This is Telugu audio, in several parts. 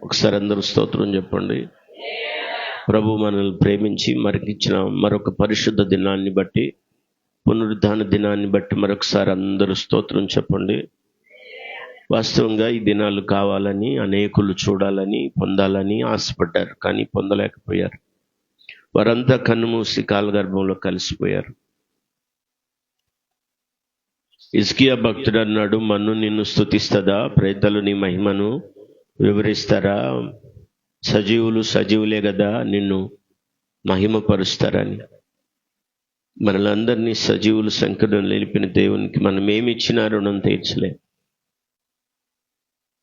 ఒకసారి అందరూ స్తోత్రం చెప్పండి. ప్రభు మనల్ని ప్రేమించి మరికిచ్చిన మరొక పరిశుద్ధ దినాన్ని బట్టి, పునరుద్ధాన దినాన్ని బట్టి మరొకసారి అందరూ స్తోత్రం చెప్పండి. వాస్తవంగా ఈ దినాలు కావాలని అనేకులు చూడాలని, పొందాలని ఆశపడ్డారు, కానీ పొందలేకపోయారు. వారంతా కన్నుమూసి కాలగర్భంలో కలిసిపోయారు. హిజ్కియా భక్తుడు అన్నాడు, మన్ను నిన్ను స్తుతిస్తదా, ప్రేతలు నీ మహిమను వివరిస్తారా? సజీవులే కదా నిన్ను మహిమపరుస్తారని. మనలందరినీ సజీవుల సంఖ్యలో నిలిపిన దేవునికి మనం ఏమిచ్చినా రుణం తీర్చలే.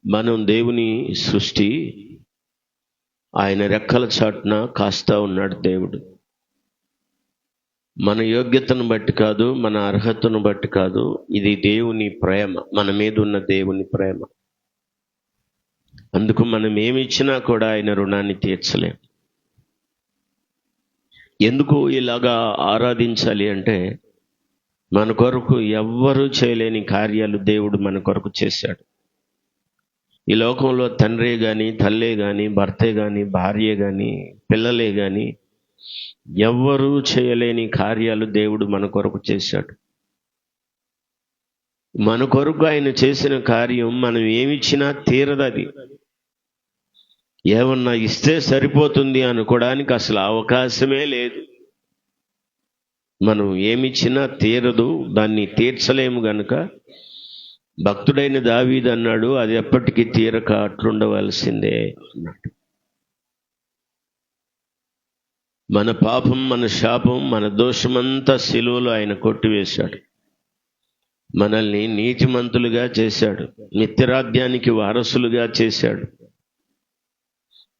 మనం దేవుని సృష్టి, ఆయన రెక్కల చాటున కాస్తా ఉన్నాడు దేవుడు. మన యోగ్యతను బట్టి కాదు, మన అర్హతను బట్టి కాదు, ఇది దేవుని ప్రేమ, మన మీద ఉన్న దేవుని ప్రేమ. అందుకు మనం ఏమిచ్చినా కూడా ఆయన రుణాన్ని తీర్చలేం. ఎందుకు ఇలాగా ఆరాధించాలి అంటే, మన కొరకు ఎవ్వరూ చేయలేని కార్యాలు దేవుడు మన కొరకు చేశాడు. ఈ లోకంలో తండ్రే కానీ, తల్లే కానీ, భర్తే కానీ, భార్యే కానీ, పిల్లలే కానీ ఎవ్వరూ చేయలేని కార్యాలు దేవుడు మన కొరకు చేశాడు. మన కొరకు ఆయన చేసిన కార్యం మనం ఏమిచ్చినా తీరదది. ఏమన్నా ఇస్తే సరిపోతుంది అనుకోవడానికి అసలు అవకాశమే లేదు. మనం ఏమిచ్చినా తీరదు, దాన్ని తీర్చలేము గనుక భక్తుడైన దావీదు అన్నాడు, అది ఎప్పటికీ తీరక అట్లుండవలసిందే అన్నాడు. మన పాపం, మన శాపం, మన దోషమంతా శిలువలో ఆయన కొట్టివేశాడు. మనల్ని నీతిమంతులుగా చేశాడు, నిత్యరాజ్యానికి వారసులుగా చేశాడు.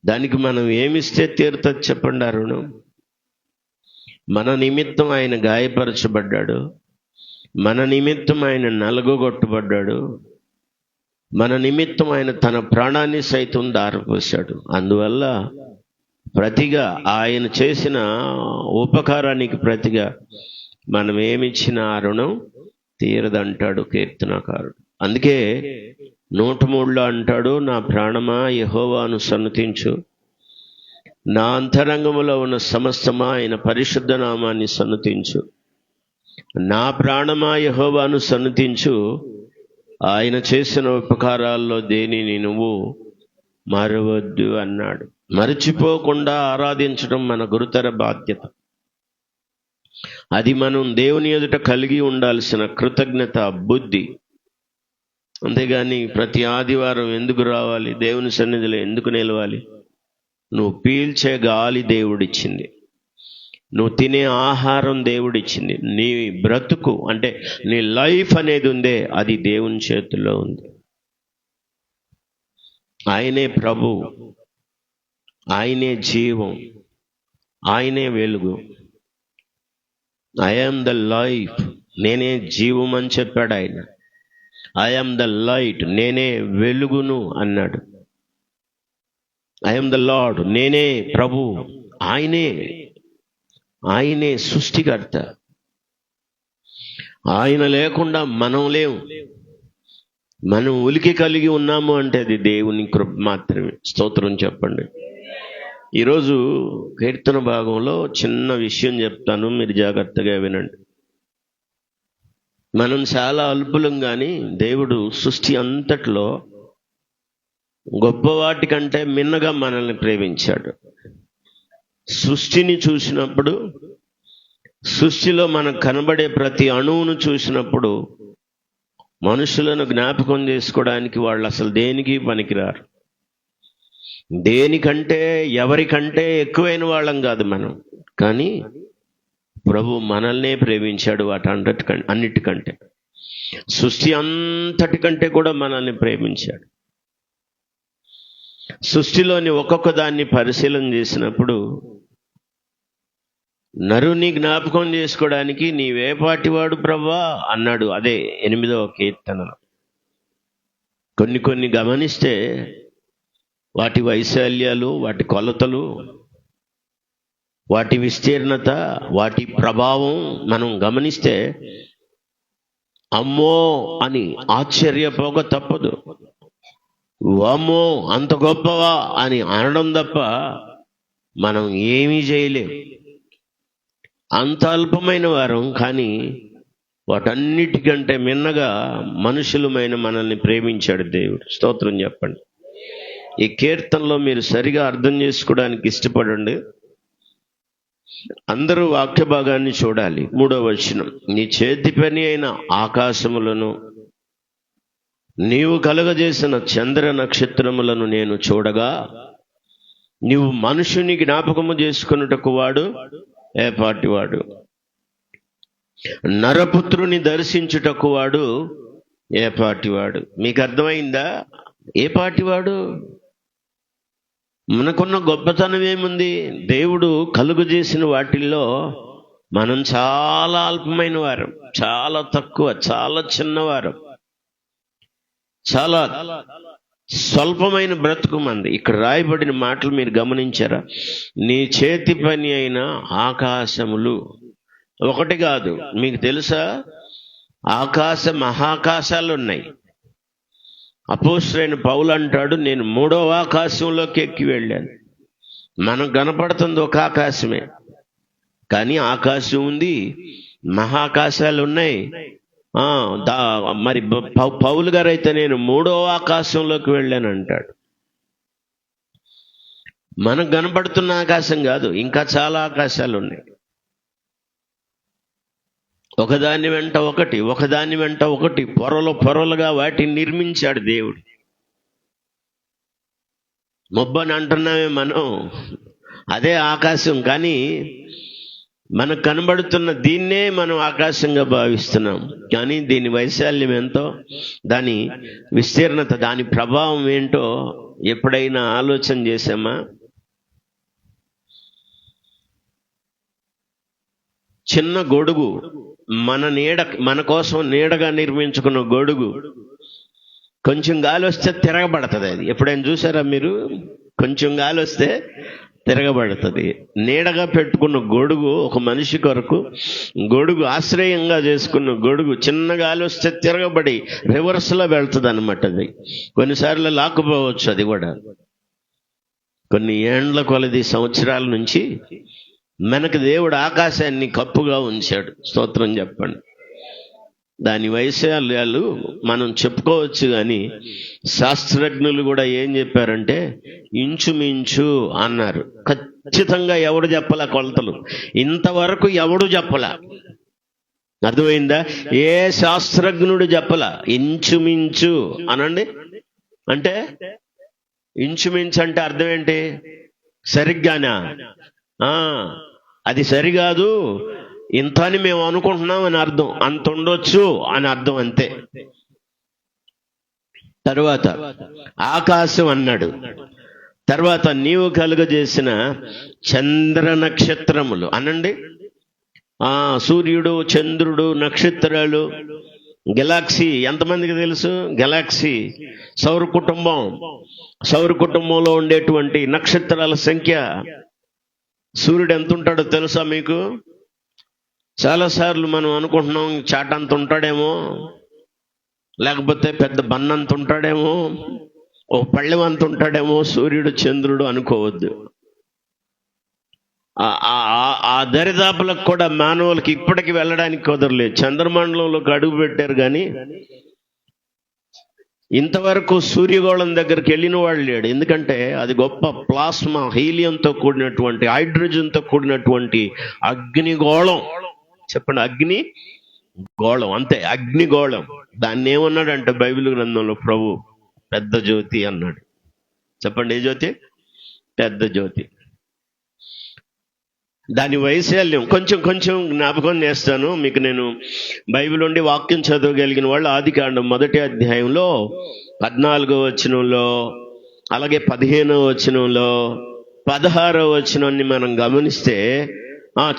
దానికి మనం ఏమిస్తే తీరుతుంది చెప్పండి ఆ రుణం? మన నిమిత్తం ఆయన గాయపరచబడ్డాడు, మన నిమిత్తం ఆయన నలగొట్టబడ్డాడు, మన నిమిత్తం ఆయన తన ప్రాణాన్ని సైతం దారపోశాడు. అందువల్ల ప్రతిగా ఆయన చేసిన ఉపకారానికి ప్రతిగా మనం ఏమిచ్చినా ఆ రుణం తీరదంటాడు కీర్తనకారుడు. అందుకే 103లో అంటాడు, నా ప్రాణమా యెహోవాను సన్నతించు, నా అంతరంగములో ఉన్న సమస్తమా ఆయన పరిశుద్ధ నామాన్ని సన్నతించు. నా ప్రాణమా యెహోవాను సన్నతించు, ఆయన చేసిన ఉపకారాల్లో దేనిని నువ్వు మరవద్దు అన్నాడు. మరచిపోకుండా ఆరాధించడం మన గురుతర బాధ్యత. అది మనం దేవుని ఎదుట కలిగి ఉండాల్సిన కృతజ్ఞత బుద్ధి. అంతేగాని ప్రతి ఆదివారం ఎందుకు రావాలి, దేవుని సన్నిధిలో ఎందుకు నిలవాలి? నువ్వు పీల్చే గాలి దేవుడిచ్చింది, నువ్వు తినే ఆహారం దేవుడిచ్చింది, నీ బ్రతుకు అంటే నీ లైఫ్ అనేది ఉందే, అది దేవుని చేతుల్లో ఉంది. ఆయనే ప్రభు, ఆయనే జీవం, ఆయనే వెలుగు. ఐ యామ్ ద లైఫ్, నేనే జీవం అని చెప్పాడు ఆయన. ఐ యామ్ ద లైట్, నేనే వెలుగును అన్నాడు. ఐ యామ్ ద లార్డ్, నేనే ప్రభు. ఆయనే సృష్టికర్త. ఆయన లేకుండా మనం లేవు. మనం ఉలికి కలిగి ఉన్నాము అంటే అది దేవుని కృప మాత్రమే. స్తోత్రం చెప్పండి. ఈరోజు కీర్తన భాగంలో చిన్న విషయం చెప్తాను, మీరు జాగ్రత్తగా వినండి. మనం చాలా అల్పులం, కానీ దేవుడు సృష్టి అంతట్లో గొప్పవాటి కంటే మిన్నగా మనల్ని ప్రేమించాడు. సృష్టిని చూసినప్పుడు, సృష్టిలో మనకు కనబడే ప్రతి అణువును చూసినప్పుడు మనుషులను జ్ఞాపకం చేసుకోవడానికి వాళ్ళు అసలు దేనికి పనికిరారు. దేనికంటే ఎవరికంటే ఎక్కువైన వాళ్ళం కాదు మనం, కానీ ప్రభు మనల్నే ప్రేమించాడు అన్నిటికంటే. సృష్టి అంతటికంటే కూడా మనల్ని ప్రేమించాడు. సృష్టిలోని ఒక్కొక్క దాన్ని పరిశీలన చేసినప్పుడు నరుని జ్ఞాపకం చేసుకోవడానికి నీవేపాటివాడు ప్రభువా అన్నాడు. అదే 8వ కీర్తనలో. కొన్ని గమనిస్తే వాటి వైశాల్యాలు, వాటి కొలతలు, వాటి విస్తీర్ణత, వాటి ప్రభావం మనం గమనిస్తే అమ్మో అని ఆశ్చర్యపోక తప్పదు. వామ్మో అంత గొప్పవా అని అనడం తప్ప మనం ఏమీ చేయలేం. అంత అల్పమైన వారం, కానీ వాటన్నిటికంటే మిన్నగా మనుషులమైన మనల్ని ప్రేమించాడు దేవుడు. స్తోత్రం చెప్పండి. ఈ కీర్తనలో మీరు సరిగా అర్థం చేసుకోవడానికి ఇష్టపడండి. అందరూ వాక్య భాగాన్ని చూడాలి. 3వ వచనం, నీ చేతి పని అయిన ఆకాశములను నీవు కలుగజేసిన చంద్ర నక్షత్రములను నేను చూడగా, నీవు మనుషుని జ్ఞాపకము చేసుకున్నటకు వాడు ఏ పాటివాడు, నరపుత్రుని దర్శించుటకు వాడు ఏ పాటివాడు. మీకు అర్థమైందా? ఏ పాటివాడు? మనకున్న గొప్పతనం ఏముంది? దేవుడు కలుగు చేసిన వాటిల్లో మనం చాలా అల్పమైన వారం, చాలా తక్కువ, చాలా చిన్నవారం, చాలా స్వల్పమైన బ్రతుకు మంది. ఇక్కడ రాయబడిన మాటలు మీరు గమనించారా? నీ చేతి పని అయిన ఆకాశములు. ఒకటి కాదు, మీకు తెలుసా, మహాకాశాలు ఉన్నాయి. అపోస్తలుడైన పౌలు అంటాడు, నేను 3వ ఆకాశంలోకి ఎక్కి వెళ్ళాను. మనకు కనపడుతుంది ఒక ఆకాశమే, కానీ ఆకాశం ఉంది, మహాకాశాలు ఉన్నాయి. మరి పౌలు గారు అయితే నేను 3వ ఆకాశంలోకి వెళ్ళాను అంటాడు. మనకు కనపడుతున్న ఆకాశం కాదు, ఇంకా చాలా ఆకాశాలు ఉన్నాయి. ఒకదాని వెంట ఒకటి పొరలుగా వాటిని నిర్మించాడు దేవుడు. మొబ్బని అంటున్నామే మనం, అదే ఆకాశం. కానీ మనకు కనబడుతున్న దీన్నే మనం ఆకాశంగా భావిస్తున్నాం. కానీ దీని వైశాల్యం ఎంతో, దాని విస్తీర్ణత, దాని ప్రభావం ఏంటో ఎప్పుడైనా ఆలోచన చేశామా? చిన్న గొడుగు, మన కోసం నీడగా నిర్మించుకున్న గొడుగు, కొంచెం గాలి వస్తే తిరగబడుతుంది. అది ఎప్పుడైనా చూసారా మీరు? కొంచెం గాలి వస్తే తిరగబడుతుంది. నీడగా పెట్టుకున్న గొడుగు, ఒక మనిషి కొరకు గొడుగు, ఆశ్రయంగా చేసుకున్న గొడుగు, చిన్న గాలి వస్తే తిరగబడి రివర్స్లో వెళ్తుంది అనమాట. అది కొన్నిసార్లు లాక్కుపోవచ్చు. అది కూడా కొన్ని ఏండ్ల కొలది సంవత్సరాల నుంచి మనకు దేవుడు ఆకాశాన్ని కప్పుగా ఉంచాడు. స్తోత్రం చెప్పండి. దాని వైశాల్యాలు మనం చెప్పుకోవచ్చు, కానీ శాస్త్రజ్ఞులు కూడా ఏం చెప్పారంటే ఇంచుమించు అన్నారు. ఖచ్చితంగా ఎవడు చెప్పలా కొలతలు, ఇంతవరకు ఎవడు చెప్పలా. అర్థమైందా? ఏ శాస్త్రజ్ఞుడు చెప్పలా. ఇంచుమించు అనండి అంటే, ఇంచుమించు అంటే అర్థం ఏంటి? సరిగ్గానా? అది సరికాదు, ఇంత అని మేము అనుకుంటున్నాం అని అర్థం. అంత ఉండొచ్చు అని అర్థం, అంతే. తరువాత ఆకాశం అన్నాడు. తర్వాత నీవు కలుగజేసిన చంద్ర నక్షత్రములు అనండి. సూర్యుడు, చంద్రుడు, నక్షత్రాలు, గెలాక్సీ. ఎంతమందికి తెలుసు గెలాక్సీ? సౌర కుటుంబంలో ఉండేటువంటి నక్షత్రాల సంఖ్య. సూర్యుడు ఎంత ఉంటాడో తెలుసా మీకు? చాలాసార్లు మనం అనుకుంటున్నాం చాటంత ఉంటాడేమో, లేకపోతే పెద్ద బన్నంత ఉంటాడేమో, ఓ పళ్ళెమంత ఉంటాడేమో సూర్యుడు, చంద్రుడు అనుకోవద్దు. ఆ దరిదాపులకు కూడా మానవులకి ఇప్పటికి వెళ్ళడానికి కుదరలేదు. చంద్రమండలంలోకి అడుగు పెట్టారు, కానీ ఇంతవరకు సూర్యగోళం దగ్గరికి వెళ్ళిన వాడు లేడు. ఎందుకంటే అది గొప్ప ప్లాస్మా, హీలియంతో కూడినటువంటి, హైడ్రోజన్తో కూడినటువంటి అగ్నిగోళం. చెప్పండి, అగ్నిగోళం, అంతే, అగ్నిగోళం. దాన్ని ఏమన్నాడంటే బైబిల్ గ్రంథంలో ప్రభు పెద్ద జ్యోతి అన్నాడు. చెప్పండి, ఏ జ్యోతి? పెద్ద జ్యోతి. దాని వైశాల్యం కొంచెం జ్ఞాపకం చేస్తాను మీకు. నేను బైబిల్ నుండి వాక్యం చదవగలిగిన వాళ్ళు ఆదికాండం 1వ అధ్యాయంలో 14వ వచనంలో, అలాగే 15వ వచనంలో, 16వ వచనాన్ని మనం గమనిస్తే,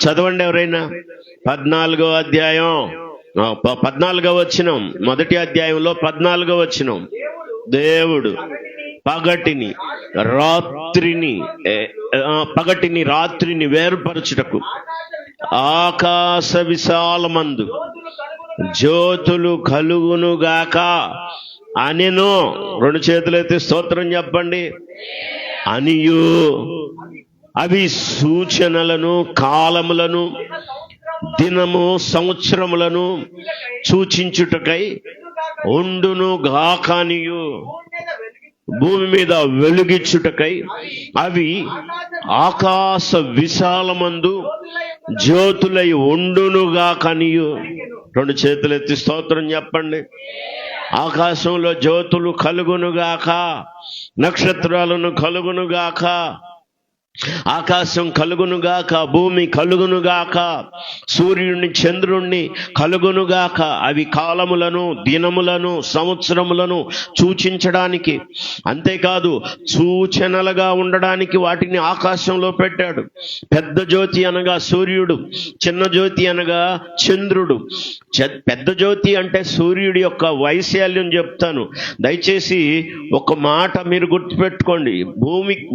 చదవండి ఎవరైనా. 14వ అధ్యాయం 14వ వచనం, 1వ అధ్యాయంలో 14వ వచనం. దేవుడు పగటిని రాత్రిని వేరుపరచుటకు ఆకాశ విశాలమందు జ్యోతులు కలుగునుగాక అనెను. 2 చేతులైతే స్తోత్రం చెప్పండి. అనియు అవి సూచనలను, కాలములను, దినము, సంవత్సరములను సూచించుటకై ఉండును గాకనియు, భూమి మీద వెలుగిచ్చుటకై అవి ఆకాశ విశాలమందు జ్యోతులై ఉండునుగాకనియు. 2 చేతులెత్తి స్తోత్రం చెప్పండి. ఆకాశంలో జ్యోతులు కలుగునుగాక, నక్షత్రాలను కలుగునుగాక, ఆకాశం కలుగునుగాక, భూమి కలుగునుగాక, సూర్యుడిని చంద్రుణ్ణి కలుగునుగాక. అవి కాలములను, దినములను, సంవత్సరములను సూచించడానికి, అంతేకాదు సూచనలుగా ఉండడానికి వాటిని ఆకాశంలో పెట్టాడు. పెద్ద జ్యోతి అనగా సూర్యుడు, చిన్న జ్యోతి అనగా చంద్రుడు. పెద్ద జ్యోతి అంటే సూర్యుడి యొక్క వైశాల్యం చెప్తాను. దయచేసి ఒక మాట మీరు గుర్తుపెట్టుకోండి.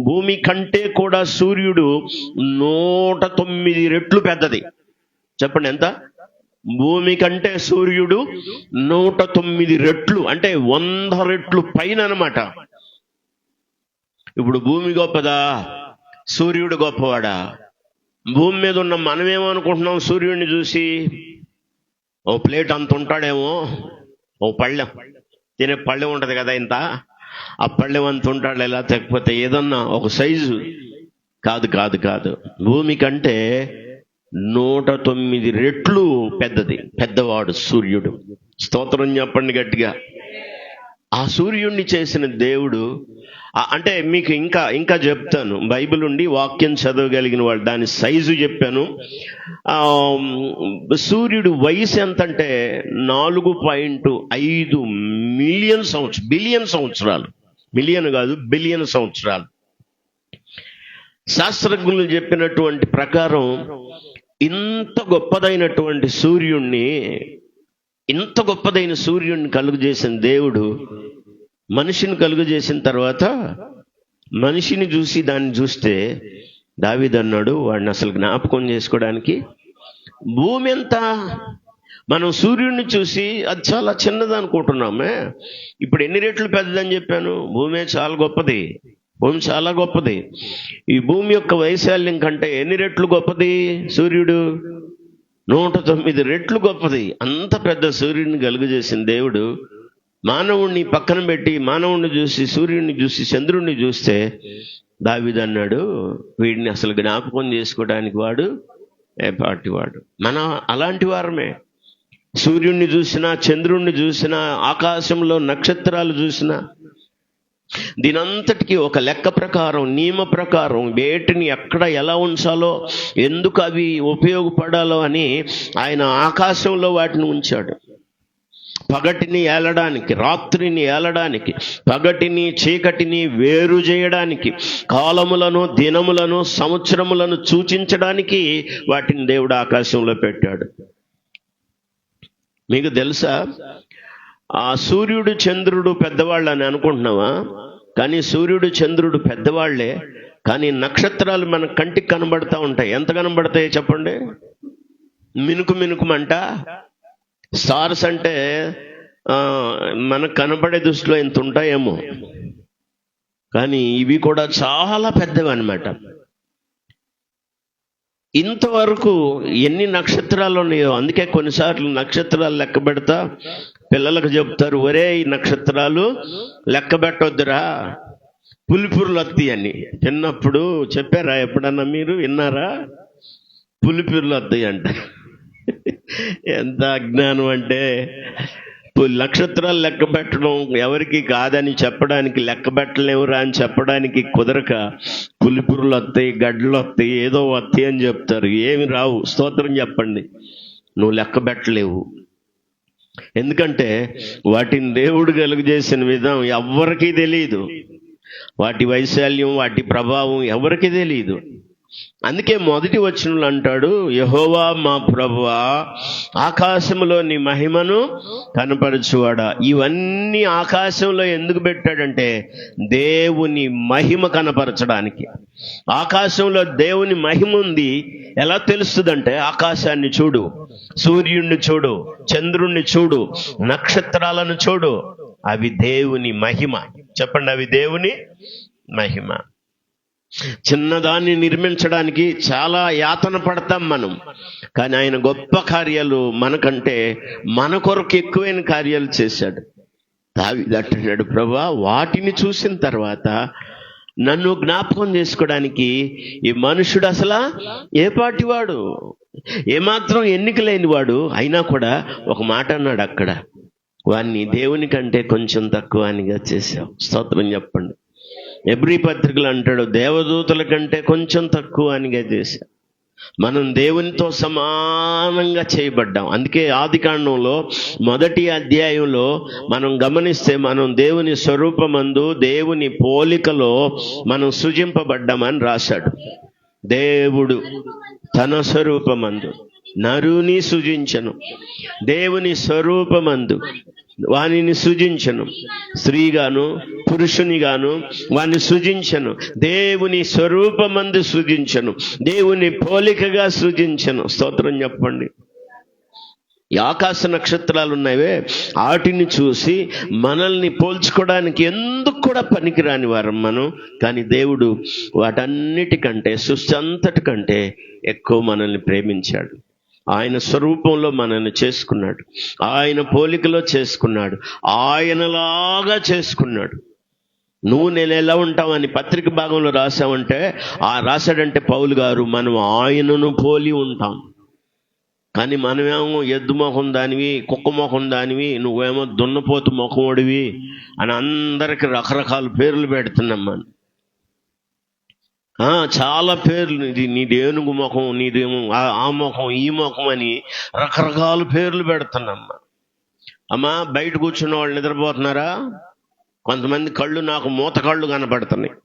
భూమి కంటే కూడా సూర్యుడు 109 రెట్లు పెద్దది. చెప్పండి ఎంత? భూమి కంటే సూర్యుడు 109 రెట్లు, అంటే 100 రెట్లు పైన అన్నమాట. ఇప్పుడు భూమి గొప్పదా, సూర్యుడు గొప్పవాడా? భూమి మీద ఉన్న మనమేమనుకుంటున్నాం సూర్యుడిని చూసి? ఓ ప్లేట్ అంత ఉంటాడేమో, ఓ పళ్ళెం, తినే పళ్ళెం ఉంటుంది కదా ఇంత, ఆ పళ్ళెం అంత ఉంటాడు, ఎలా లేకపోతే ఏదన్నా ఒక సైజు. కాదు కాదు కాదు, భూమి కంటే 109 రెట్లు పెద్దది, పెద్దవాడు సూర్యుడు. స్తోత్రం చెప్పండి గట్టిగా. ఆ సూర్యుడిని చేసిన దేవుడు అంటే మీకు ఇంకా చెప్తాను. బైబిల్ ఉండి వాక్యం చదవగలిగిన వాళ్ళు దాని సైజు చెప్పాను. సూర్యుడు వయసు ఎంతంటే 4.5 బిలియన్ సంవత్సరాలు. మిలియన్ కాదు, బిలియన్ సంవత్సరాలు. శాస్త్రజ్ఞులు చెప్పినటువంటి ప్రకారం ఇంత గొప్పదైన సూర్యుడిని కలుగు చేసిన దేవుడు మనిషిని కలుగు చేసిన తర్వాత మనిషిని చూసి దాన్ని చూస్తే దావీదు అన్నాడు, వాడిని అసలు జ్ఞాపకం చేసుకోవడానికి భూమి ఎంత. మనం సూర్యుడిని చూసి అది చాలా చిన్నది అనుకుంటున్నామే. ఇప్పుడు ఎన్ని రెట్లు పెద్దదని చెప్పాను? భూమి చాలా గొప్పది. భూమి చాలా గొప్పది. ఈ భూమి యొక్క వైశాల్యం కంటే ఎన్ని రెట్లు గొప్పది? సూర్యుడు 109 రెట్లు గొప్పది. అంత పెద్ద సూర్యుడిని కలుగు చేసిన దేవుడు మానవుణ్ణి పక్కన పెట్టి, మానవుణ్ణి చూసి, సూర్యుడిని చూసి, చంద్రుడిని చూస్తే దావీదు అన్నాడు, వీడిని అసలు జ్ఞాపకం చేసుకోవడానికి వాడు ఏ పాటి వాడు. మనం అలాంటి వారమే. సూర్యుడిని చూసినా, చంద్రుడిని చూసినా, ఆకాశంలో నక్షత్రాలు చూసినా, దీనంతటికీ ఒక లెక్క ప్రకారం, నియమ ప్రకారం వేటిని ఎక్కడ ఎలా ఉంచాలో, ఎందుకు అవి ఉపయోగపడాలో అని ఆయన ఆకాశంలో వాటిని ఉంచాడు. పగటిని ఏలడానికి, రాత్రిని ఏలడానికి, పగటిని చీకటిని వేరు చేయడానికి, కాలములను, దినములను, సంవత్సరములను సూచించడానికి వాటిని దేవుడు ఆకాశంలో పెట్టాడు. మీకు తెలుసా, ఆ సూర్యుడు చంద్రుడు పెద్దవాళ్ళు అని అనుకుంటున్నావా? కానీ సూర్యుడు చంద్రుడు పెద్దవాళ్లే. కానీ నక్షత్రాలు మన కంటికి కనబడతా ఉంటాయి. ఎంత కనబడతాయి చెప్పండి? మినుకుమంట. స్టార్స్ అంటే మనకు కనబడే దృష్టిలో ఎంత ఉంటాయేమో, కానీ ఇవి కూడా చాలా పెద్దవి అన్నమాట. ఇంతవరకు ఎన్ని నక్షత్రాలు ఉన్నాయో, అందుకే కొన్నిసార్లు నక్షత్రాలు లెక్క పెడతా పిల్లలకు చెప్తారు, ఒరే ఈ నక్షత్రాలు లెక్క పెట్టొద్దురా, పులిపురులు వస్తాయి అని. చిన్నప్పుడు చెప్పారా? ఎప్పుడన్నా మీరు విన్నారా? పులిపురులు వస్తాయి అంట. ఎంత అజ్ఞానం అంటే, నక్షత్రాలు లెక్క పెట్టడం ఎవరికి కాదని చెప్పడానికి, లెక్క పెట్టలేవురా అని చెప్పడానికి కుదరక పులిపురులు వస్తాయి, గడ్డలు వస్తాయి, ఏదో వస్తాయి అని చెప్తారు. ఏమి రావు. స్తోత్రం చెప్పండి. నువ్వు లెక్క పెట్టలేవు. ఎందుకంటే వాటిని దేవుడు కలుగు చేసిన విధం ఎవరికీ తెలియదు. వాటి వైశాల్యం, వాటి ప్రభావం ఎవరికీ తెలియదు. అందుకే మొదటి వచనంలో అంటాడు, యెహోవా మా ప్రభువా, ఆకాశంలో నీ మహిమను కనపరచువాడా. ఇవన్నీ ఆకాశంలో ఎందుకు పెట్టాడంటే దేవుని మహిమ కనపరచడానికి. ఆకాశంలో దేవుని మహిమ ఉంది. ఎలా తెలుస్తుందంటే, ఆకాశాన్ని చూడు, సూర్యుడిని చూడు, చంద్రుణ్ణి చూడు, నక్షత్రాలను చూడు. అవి దేవుని మహిమ. చెప్పండి, అవి దేవుని మహిమ. చిన్నదాన్ని నిర్మించడానికి చాలా యాతన పడతాం మనం, కానీ ఆయన గొప్ప కార్యాలు మనకంటే మన కొరకు ఎక్కువైన కార్యాలు చేశాడు. దావీదు అంటున్నాడు, ప్రభువా వాటిని చూసిన తర్వాత నన్ను జ్ఞాపకం చేసుకోవడానికి ఈ మనుషుడు అసలు ఏ పాటివాడు, ఏమాత్రం ఎన్నిక లేనివాడు, అయినా కూడా ఒక మాట అన్నాడు అక్కడ, వాణ్ణి దేవుని కంటే కొంచెం తక్కువ అనిగా చేశావు. స్తోత్రం చెప్పండి. ఎబ్రీ పత్రికలు అంటాడు, దేవదూతల కంటే కొంచెం తక్కువ అనిగా చేశావు. మనం దేవునితో సమానంగా చేయబడ్డాం. అందుకే ఆదికాండంలో 1వ అధ్యాయంలో మనం గమనిస్తే, మనం దేవుని స్వరూపమందు దేవుని పోలికలో మనం సృజింపబడ్డామని రాశాడు. దేవుడు తన స్వరూపమందు నరుని సృజించను, దేవుని స్వరూపమందు వానిని సృజించను, స్త్రీగాను పురుషునిగాను వాని సృజించను, దేవుని స్వరూపమందు సృజించను, దేవుని పోలికగా సృజించను. స్తోత్రం చెప్పండి. ఈ ఆకాశ నక్షత్రాలు ఉన్నాయే, వాటిని చూసి మనల్ని పోల్చుకోవడానికి ఎందుకు కూడా పనికిరాని వారం మనం, కానీ దేవుడు వాటన్నిటికంటే, సృష్టి అంతటికంటే ఎక్కువ మనల్ని ప్రేమించాడు. ఆయన స్వరూపంలో మనల్ని చేసుకున్నాడు, ఆయన పోలికలో చేసుకున్నాడు, ఆయనలాగా చేసుకున్నాడు. నువ్వు నేను ఎలా ఉంటావని పత్రిక భాగంలో రాసావంటే, రాశాడంటే పౌలు గారు, మనం ఆయనను పోలి ఉంటాం. కానీ మనమేమో ఎద్దు మొహం దానివి, కుక్క మొహం దానివి, నువ్వేమో దున్నపోతు మొఖముడివి అని అందరికి రకరకాల పేర్లు పెడుతున్నాం మనం. చాలా పేర్లు, నీది ఏనుగు ముఖం, నీదేమో ఆ ముఖం ఈ ముఖం అని రకరకాల పేర్లు పెడుతున్నామ్మా. అమ్మా, బయట కూర్చున్న వాళ్ళు నిద్రపోతున్నారా? కొంతమంది కళ్ళు నాకు మూత కళ్ళు కనపడుతున్నాయి,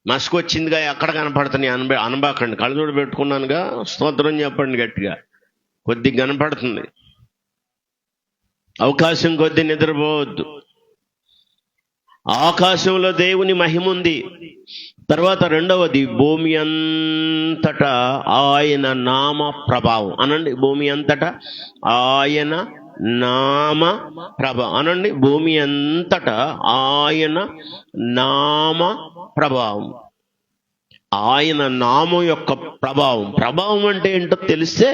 మస్కు వచ్చిందిగా ఎక్కడ కనపడుతున్నాయి అనబాకండి. కళ్ళజోడు పెట్టుకున్నానుగా, స్తోత్రం చెప్పండి గట్టిగా. కొద్దిగా కనపడుతుంది, అవకాశం కొద్ది నిద్రపోవద్దు. ఆకాశంలో దేవుని మహిమ ఉంది. తర్వాత రెండవది, భూమి అంతటా ఆయన నామ ప్రభావం అనండి. భూమి అంతటా ఆయన నామ ప్రభావం అనండి. భూమి అంతటా ఆయన నామ ప్రభావం, ఆయన నామం యొక్క ప్రభావం. ప్రభావం అంటే ఏంటో తెలిస్తే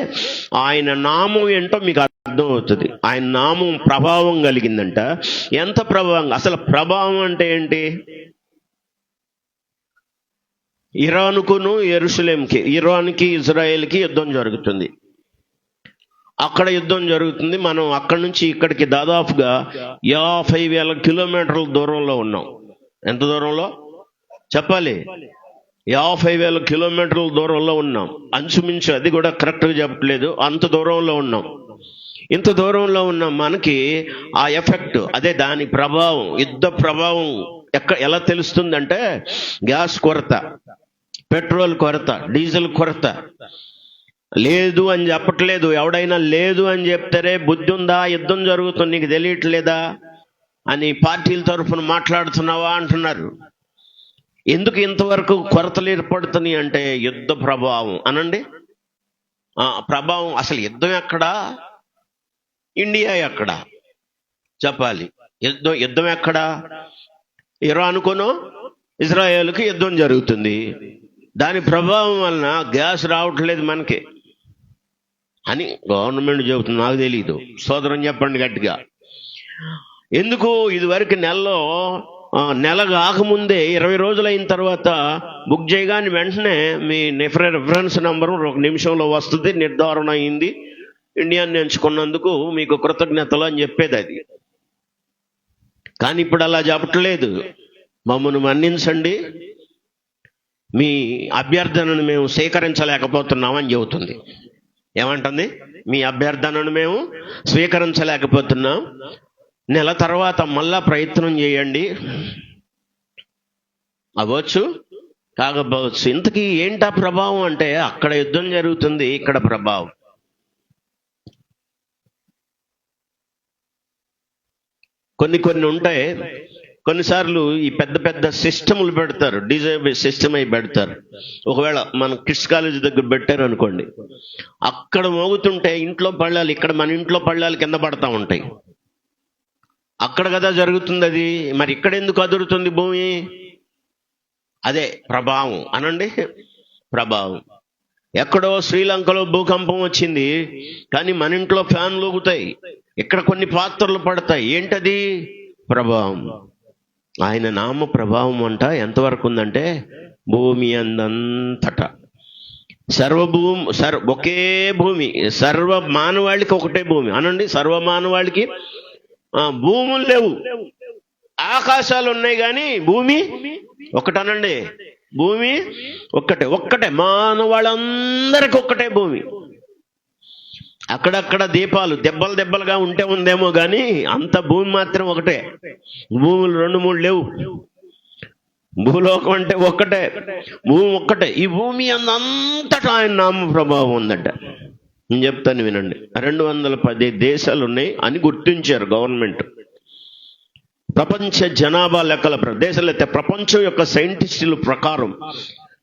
ఆయన నామం ఏంటో మీకు అర్థమవుతుంది. ఆయన నామం ప్రభావం కలిగిందంట. ఎంత ప్రభావం? అసలు ప్రభావం అంటే ఏంటి? ఇరానుకును యెరూషలేంకి, ఇరాన్కి ఇజ్రాయెల్కి యుద్ధం జరుగుతుంది. అక్కడ యుద్ధం జరుగుతుంది. మనం అక్కడి నుంచి ఇక్కడికి దాదాపుగా 50,000 కిలోమీటర్ల దూరంలో ఉన్నాం. ఎంత దూరంలో చెప్పాలి? 50,000 కిలోమీటర్ల దూరంలో ఉన్నాం. అంచుమించు, అది కూడా కరెక్ట్గా చెప్పట్లేదు, అంత దూరంలో ఉన్నాం. ఇంత దూరంలో ఉన్న మనకి ఆ ఎఫెక్ట్, అదే దాని ప్రభావం, యుద్ధ ప్రభావం ఎలా తెలుస్తుందంటే, గ్యాస్ కొరత, పెట్రోల్ కొరత, డీజిల్ కొరత. లేదు అని చెప్పట్లేదు, ఎవడైనా లేదు అని చెప్తారే బుద్ధి ఉందా? యుద్ధం జరుగుతుంది నీకు తెలియట్లేదా అని పార్టీల తరఫున మాట్లాడుతున్నావా అంటున్నారు. ఎందుకు ఇంతవరకు కొరతలు ఏర్పడుతున్నాయి అంటే యుద్ధ ప్రభావం అనండి. ప్రభావం. అసలు యుద్ధం ఎక్కడా? ఇండియా ఎక్కడా చెప్పాలి? యుద్ధం ఎక్కడా? ఇరాన్కును ఇజ్రాయెల్కి యుద్ధం జరుగుతుంది. దాని ప్రభావం వలన గ్యాస్ రావట్లేదు మనకి అని గవర్నమెంట్ చెబుతుంది, నాకు తెలీదు. సోదరం చెప్పండి గట్టిగా. ఎందుకు? ఇదివరకు నెల కాకముందే 20 రోజులు అయిన తర్వాత బుక్ చేయగానే వెంటనే మీ రిఫరెన్స్ నెంబరు 1 నిమిషంలో వస్తుంది, నిర్ధారణ అయింది, ఇండియాని ఎంచుకున్నందుకు మీకు కృతజ్ఞతలు అని చెప్పేది అది. కానీ ఇప్పుడు అలా చెప్పట్లేదు. మమ్మల్ని మన్నించండి, మీ అభ్యర్థనను మేము స్వీకరించలేకపోతున్నామని చెబుతుంది. ఏమంటుంది? మీ అభ్యర్థనను మేము స్వీకరించలేకపోతున్నాం, నెల తర్వాత మళ్ళా ప్రయత్నం చేయండి. అవ్వచ్చు, కాకపోవచ్చు. ఇంతకీ ఏంటా ప్రభావం అంటే, అక్కడ యుద్ధం జరుగుతుంది, ఇక్కడ ప్రభావం. కొన్ని ఉంటాయి. కొన్నిసార్లు ఈ పెద్ద పెద్ద సిస్టములు పెడతారు, డీజే సిస్టమ్ అయి పెడతారు. ఒకవేళ మన కిడ్స్ కాలేజ్ దగ్గర పెట్టారు అనుకోండి, అక్కడ మోగుతుంటే ఇంట్లో పళ్ళాలు, ఇక్కడ మన ఇంట్లో పళ్ళాలు కింద పడతా ఉంటాయి. అక్కడ కదా జరుగుతుంది అది. మరి ఇక్కడ ఎందుకు అదురుతుంది భూమి? అదే ప్రభావం అనండి, ప్రభావం. ఎక్కడో శ్రీలంకలో భూకంపం వచ్చింది, కానీ మన ఇంట్లో ఫ్యాన్లు ఊగుతాయి, ఇక్కడ కొన్ని పాత్రలు పడతాయి. ఏంటది? ప్రభావం. ఆయన నామ ప్రభావం అంట ఎంతవరకు ఉందంటే భూమి అందంతట ఒకే భూమి, సర్వ మానవాళికి ఒకటే భూమి అనండి. సర్వ మానవాళికి భూములు లేవు, ఆకాశాలు ఉన్నాయి కానీ భూమి ఒకటనండి. భూమి ఒక్కటే మానవాళ్ళందరికీ ఒక్కటే భూమి. అక్కడక్కడ దీపాలు దెబ్బలుగా ఉందేమో కానీ అంత భూమి మాత్రం ఒకటే. భూములు 2-3 లేవు. భూలోకం అంటే ఒక్కటే, భూమి ఒక్కటే. ఈ భూమి అంతటా ఆయన నామ ప్రభావం ఉందట. నేను చెప్తాను వినండి. 210 దేశాలు ఉన్నాయి అని గుర్తించారు గవర్నమెంట్. ప్రపంచ జనాభా లెక్కల దేశాలు ప్రపంచం యొక్క సైంటిస్టుల ప్రకారం,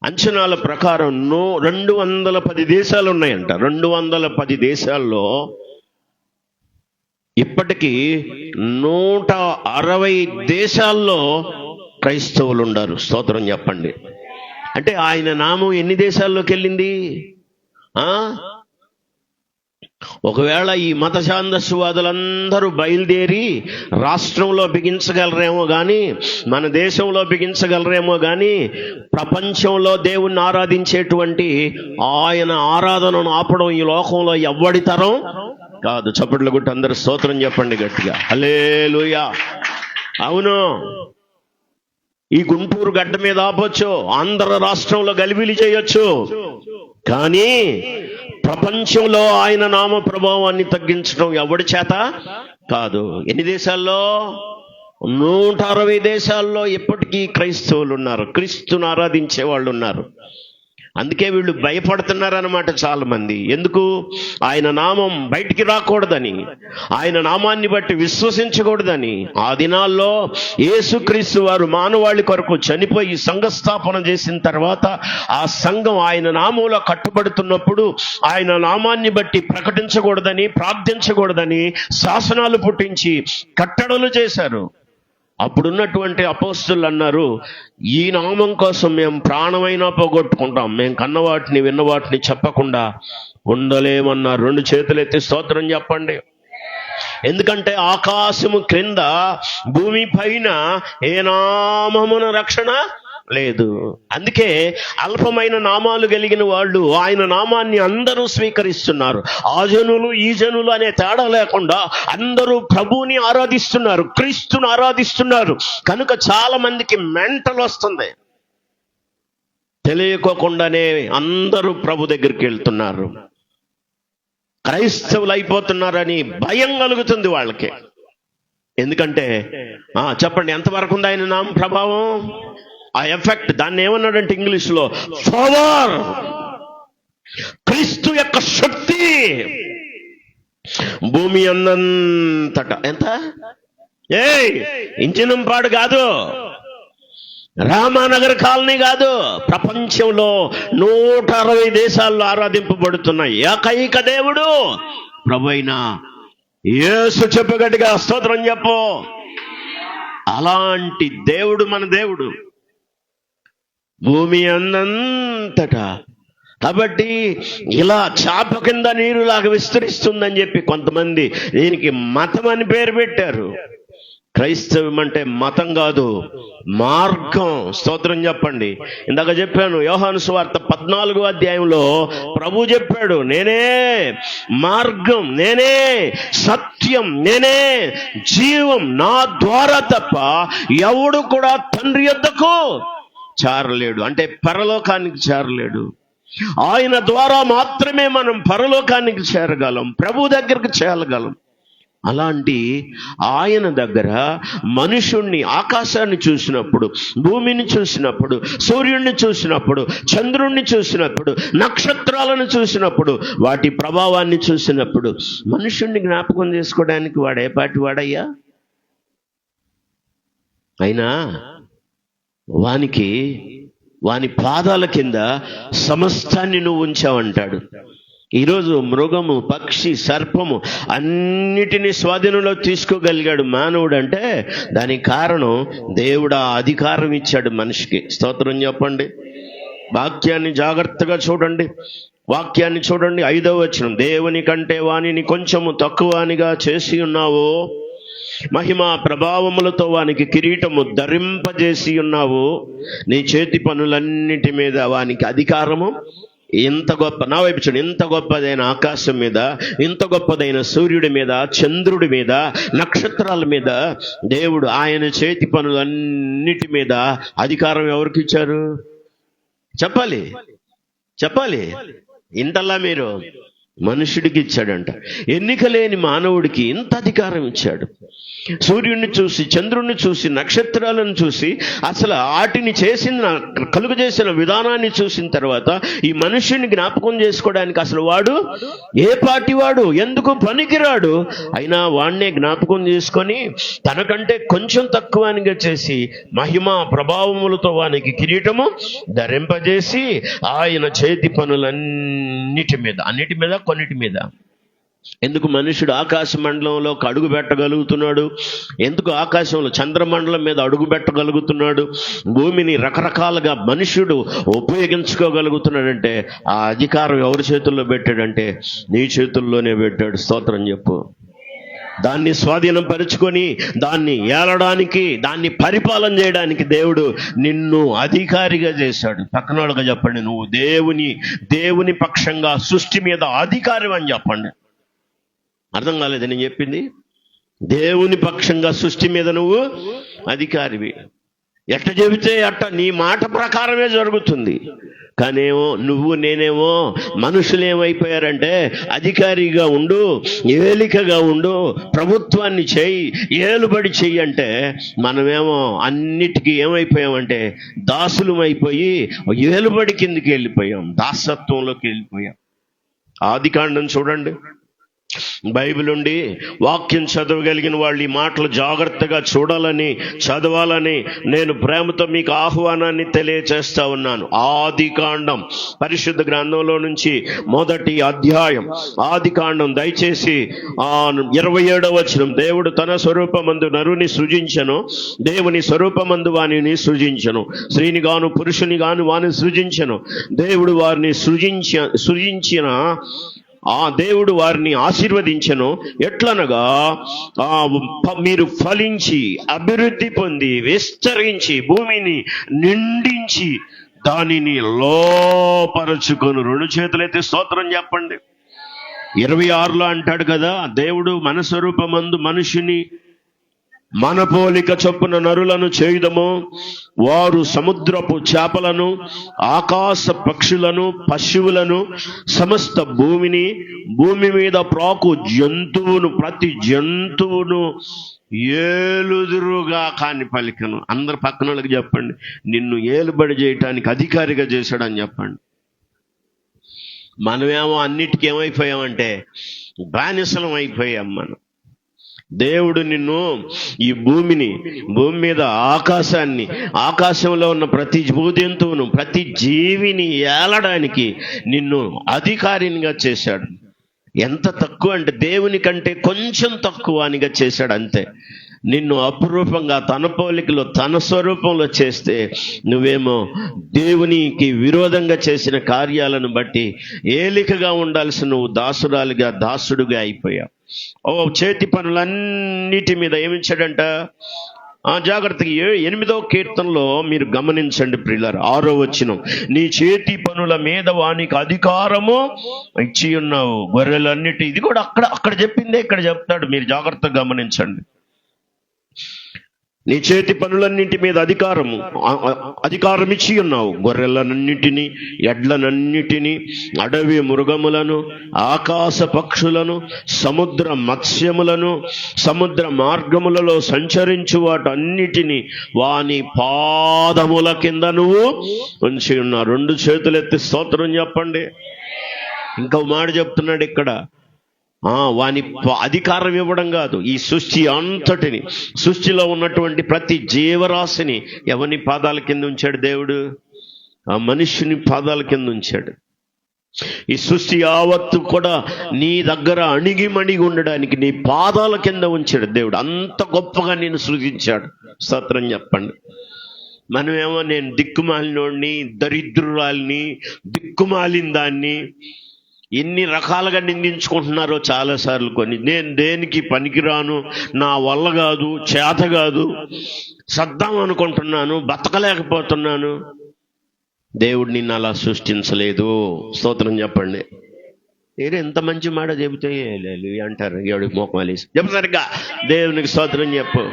అంచనాల ప్రకారం 210 దేశాలు ఉన్నాయంట. 210 దేశాల్లో ఇప్పటికీ 160 దేశాల్లో క్రైస్తవులు ఉన్నారు. స్తోత్రం చెప్పండి. అంటే ఆయన నామం ఎన్ని దేశాల్లోకి వెళ్ళింది? ఒకవేళ ఈ మత ఛాందస్సువాదులందరూ బయలుదేరి రాష్ట్రంలో బిగించగలరేమో కానీ, మన దేశంలో బిగించగలరేమో కానీ, ప్రపంచంలో దేవుణ్ణి ఆరాధించేటువంటి ఆయన ఆరాధనను ఆపడం ఈ లోకంలో ఎవ్వడి తరం కాదు. చప్పట్లు కొట్టి అందరూ స్తోత్రం చెప్పండి గట్టిగా, హల్లెలూయా. అవును, ఈ గుంటూరు గడ్డ మీద ఆపొచ్చు, ఆంధ్ర రాష్ట్రంలో గలిబిలి చేయొచ్చు, కానీ ప్రపంచంలో ఆయన నామ ప్రభావాన్ని తగ్గించడం ఎవడి చేత కాదు. ఎన్ని దేశాల్లో? 160 దేశాల్లో ఇప్పటికీ క్రైస్తవులు ఉన్నారు, క్రీస్తును ఆరాధించే వాళ్ళు ఉన్నారు. అందుకే వీళ్ళు భయపడుతున్నారన్నమాట చాలా మంది. ఎందుకు? ఆయన నామం బయటికి రాకూడదని, ఆయన నామాన్ని బట్టి విశ్వసించకూడదని. ఆ దినాల్లో యేసుక్రీస్తు వారు మానవాళి కొరకు చనిపోయి సంఘస్థాపన చేసిన తర్వాత ఆ సంఘం ఆయన నామంలో కట్టుబడుతున్నప్పుడు ఆయన నామాన్ని బట్టి ప్రకటించకూడదని, ప్రార్థించకూడదని శాసనాలు పుట్టించి కట్టడలు చేశారు. అప్పుడున్నటువంటి అపోస్తులు అన్నారు, ఈ నామం కోసం మేము ప్రాణమైనా పోగొట్టుకుంటాం, మేము కన్నవాటిని విన్నవాటిని చెప్పకుండా ఉండలేమన్నారు. 2 చేతులు ఎత్తి స్తోత్రం చెప్పండి. ఎందుకంటే ఆకాశము క్రింద భూమి పైన ఏ నామమున రక్షణ లేదు. అందుకే అల్పమైన నామాలు కలిగిన వాళ్ళు ఆయన నామాన్ని అందరూ స్వీకరిస్తున్నారు. ఆ జనులు ఈ జనులు అనే తేడా లేకుండా అందరూ ప్రభువుని ఆరాధిస్తున్నారు, క్రీస్తుని ఆరాధిస్తున్నారు. కనుక చాలా మందికి మెంటల్ వస్తుంది, తెలియకోకుండానే అందరూ ప్రభు దగ్గరికి వెళ్తున్నారు, క్రైస్తవులు అయిపోతున్నారని భయం కలుగుతుంది వాళ్ళకి. ఎందుకంటే చెప్పండి, ఎంతవరకు ఉంది ఆయన నామ ప్రభావం? ఆ ఎఫెక్ట్, దాన్ని ఏమన్నాడంటే ఇంగ్లీష్లో పవర్, క్రీస్తు యొక్క శక్తి భూమి అందంతట. ఎంత? ఇంజనంపాడు కాదు, రామానగర్ కాలనీ కాదు, ప్రపంచంలో 160 దేశాల్లో ఆరాధింపబడుతున్నాయి ఏకైక దేవుడు ప్రభు అయిన యేసు. చెప్పగట్టిగా స్తోత్రం చెప్పు. అలాంటి దేవుడు మన దేవుడు, భూమి అందంతట. కాబట్టి ఇలా చాప కింద నీరులాగా విస్తరిస్తుందని చెప్పి కొంతమంది దీనికి మతం అని పేరు పెట్టారు. క్రైస్తవం అంటే మతం కాదు, మార్గం. స్తోత్రం చెప్పండి. ఇందాక చెప్పాను, యోహాను సువార్త 14వ అధ్యాయంలో ప్రభు చెప్పాడు, నేనే మార్గం, నేనే సత్యం, నేనే జీవం, నా ద్వారా తప్ప ఎవడు కూడా తండ్రి యొద్దకు చేరలేడు. అంటే పరలోకానికి చేరలేడు. ఆయన ద్వారా మాత్రమే మనం పరలోకానికి చేరగలం, ప్రభు దగ్గరికి చేరగలం. అలాంటి ఆయన దగ్గర మనుషుణ్ణి, ఆకాశాన్ని చూసినప్పుడు, భూమిని చూసినప్పుడు, సూర్యుడిని చూసినప్పుడు, చంద్రుణ్ణి చూసినప్పుడు, నక్షత్రాలను చూసినప్పుడు, వాటి ప్రభావాన్ని చూసినప్పుడు మనుషుణ్ణి జ్ఞాపకం చేసుకోవడానికి వాడు ఏ పాటి వాడయ్యా? అయినా వాని పాదాల కింద సమస్తాన్ని నువ్వు ఉంచావంటాడు. ఈరోజు మృగము, పక్షి, సర్పము అన్నిటినీ స్వాధీనంలో తీసుకోగలిగాడు మానవుడు అంటే దానికి కారణం దేవుడు ఆ అధికారం ఇచ్చాడు మనిషికి. స్తోత్రం చెప్పండి. వాక్యాన్ని జాగ్రత్తగా చూడండి. వాక్యాన్ని చూడండి. 5వ వచనం, దేవుని కంటే వానిని కొంచెము తక్కువనిగా చేసి ఉన్నావు, మహిమ ప్రభావములతో వానికి కిరీటము ధరింపజేసి ఉన్నావు, నీ చేతి పనులన్నిటి మీద వానికి అధికారము. ఇంత గొప్ప, నా వైపు చూడండి, ఇంత గొప్పదైన ఆకాశం మీద, ఇంత గొప్పదైన సూర్యుడి మీద, చంద్రుడి మీద, నక్షత్రాల మీద దేవుడు ఆయన చేతి పనులన్నిటి మీద అధికారం ఎవరికి ఇచ్చారు? చెప్పాలి, చెప్పాలి. ఇంతలా మీరు మనుషుడికి ఇచ్చాడంట. ఎన్నిక లేని మానవుడికి ఇంత అధికారం ఇచ్చాడు. సూర్యుడిని చూసి, చంద్రుడిని చూసి, నక్షత్రాలను చూసి, అసలు వాటిని కలుగు చేసిన విధానాన్ని చూసిన తర్వాత ఈ మనుష్యుని జ్ఞాపకం చేసుకోవడానికి అసలు వాడు ఏ పాటి వాడు, ఎందుకు పనికిరాడు, అయినా వాడినే జ్ఞాపకం చేసుకొని తనకంటే కొంచెం తక్కువనిగా చేసి మహిమ ప్రభావములతో వానికి కిరీటము ధరింపజేసి ఆయన చేతి పనులన్నిటి మీద కొన్నిటి మీద. ఎందుకు మనుషుడు ఆకాశ మండలంలో అడుగు పెట్టగలుగుతున్నాడు? ఎందుకు ఆకాశంలో చంద్రమండలం మీద అడుగు పెట్టగలుగుతున్నాడు? భూమిని రకరకాలుగా మనుషుడు ఉపయోగించుకోగలుగుతున్నాడంటే ఆ అధికారం ఎవరి చేతుల్లో పెట్టాడంటే నీ చేతుల్లోనే పెట్టాడు. స్తోత్రం చెప్పు. దాన్ని స్వాధీనం పరుచుకొని దాన్ని ఏలడానికి, దాన్ని పరిపాలన చేయడానికి దేవుడు నిన్ను అధికారిగా చేశాడు. పక్కనోళ్ళగా చెప్పండి, నువ్వు దేవుని పక్షంగా సృష్టి మీద అధికారి అని చెప్పండి. అర్థం కాలేదు నేను చెప్పింది? దేవుని పక్షంగా సృష్టి మీద నువ్వు అధికారివి. ఎట్ట చెబితే అట్ట నీ మాట ప్రకారమే జరుగుతుంది. కానేమో నేనేమో మనుషులు ఏమైపోయారంటే అధికారిగా ఉండు, ఏలికగా ఉండు, ప్రభుత్వాన్ని చెయ్యి, ఏలుబడి చెయ్యి అంటే మనమేమో అన్నిటికీ ఏమైపోయామంటే దాసులమైపోయి ఏలుబడి కిందకి వెళ్ళిపోయాం, దాసత్వంలోకి వెళ్ళిపోయాం. ఆదికాండం చూడండి. బైబిల్ ఉండి వాక్యం చదవగలిగిన వాళ్ళు ఈ మాటలు జాగ్రత్తగా చూడాలని, చదవాలని నేను ప్రేమతో మీకు ఆహ్వానాన్ని తెలియచేస్తా ఉన్నాను. ఆదికాండం పరిశుద్ధ గ్రంథంలో నుంచి మొదటి అధ్యాయం ఆదికాండం. దయచేసి 27వ వచనం, దేవుడు తన స్వరూపమందు నరుని సృజించెను, దేవుని స్వరూపమందు వానిని సృజించెను, స్త్రీని గాను పురుషుని గాను వాని సృజించెను. దేవుడు వారిని సృజించిన దేవుడు వారిని ఆశీర్వదించెను. ఎట్లనగా మీరు ఫలించి అభివృద్ధి పొంది విస్తరించి భూమిని నిండించి దానిని లోపరచుకొను. 2 చేతులైతే స్తోత్రం చెప్పండి. 26లో అంటాడు కదా, దేవుడు మన స్వరూపమందు మనుషుని మన పోలిక చొప్పున నరులను చేయుదము, వారు సముద్రపు చేపలను, ఆకాశ పక్షులను, పశువులను, సమస్త భూమి మీద ప్రాకు జంతువును, ప్రతి జంతువును ఏలుదురుగా కాని పలికను. అందరు పక్కన వాళ్ళకి చెప్పండి, నిన్ను ఏలుబడి చేయటానికి అధికారిగా చేశాడని చెప్పండి. మనమేమో అన్నిటికీ ఏమైపోయామంటే బానిసలం అయిపోయాం. దేవుడు నిన్ను ఈ భూమి మీద ఆకాశాన్ని, ఆకాశంలో ఉన్న ప్రతి భూజంతువును, ప్రతి జీవిని ఏలడానికి నిన్ను అధికారినిగా చేశాడు. ఎంత తక్కువ అంటే దేవుని కంటే కొంచెం తక్కువ అనిగా చేశాడు అంతే. నిన్ను అపురూపంగా తన పోలికలో తన స్వరూపంలో చేస్తే నువ్వేమో దేవునికి విరోధంగా చేసిన కార్యాలను బట్టి ఏలికగా ఉండాల్సిన నువ్వు దాసుడుగా అయిపోయావు. చేతి పనులన్నిటి మీద ఏమిచ్చాడంట? జాగ్రత్తగా 8వ కీర్తనలో మీరు గమనించండి ప్రియులారా, 6వ వచనం, నీ చేతి పనుల మీద వానికి అధికారము ఇచ్చి ఉన్నావు, గొర్రెలన్నిటి. ఇది కూడా అక్కడ చెప్పిందే ఇక్కడ చెప్తాడు, మీరు జాగ్రత్తగా గమనించండి. నీ చేతి పనులన్నింటి మీద అధికారం ఇచ్చి ఉన్నావు, గొర్రెలన్నింటినీ, ఎడ్లనన్నిటినీ, అడవి మృగములను, ఆకాశ పక్షులను, సముద్ర మత్స్యములను, సముద్ర మార్గములలో సంచరించు వాటన్నిటినీ వాని పాదముల కింద నువ్వు ఉంచి ఉన్నావు. 2 చేతులెత్తి స్తోత్రం చెప్పండి. ఇంకో మాట చెప్తున్నాడు ఇక్కడ, వాని అధికారం ఇవ్వడం కాదు, ఈ సృష్టి అంతటిని, సృష్టిలో ఉన్నటువంటి ప్రతి జీవరాశిని ఎవని పాదాల కింద ఉంచాడు దేవుడు? ఆ మనుష్యుని పాదాల కింద ఉంచాడు. ఈ సృష్టి యావత్తు కూడా నీ దగ్గర అణిగిమణిగి ఉండడానికి నీ పాదాల కింద ఉంచాడు దేవుడు. అంత గొప్పగా నేను సృజించాడు. స్తోత్రం చెప్పండి. మనమేమో నేను దిక్కుమాలినోడిని, దరిద్రురాల్ని, దిక్కుమాలిన దాన్ని, ఎన్ని రకాలుగా నిందించుకుంటున్నారో చాలాసార్లు. నేను దేనికి పనికిరాను, నా వల్ల కాదు, చేత కాదు, సద్దాం అనుకుంటున్నాను, బతకలేకపోతున్నాను. దేవుడు నిన్ను అలా సృష్టించలేదు. స్తోత్రం చెప్పండి. ఎంత మంచి మాట చెబితే అంటారు, ఏడు మోకమాలేసి చెప్పు సరిగ్గా దేవునికి స్తోత్రం చెప్పు.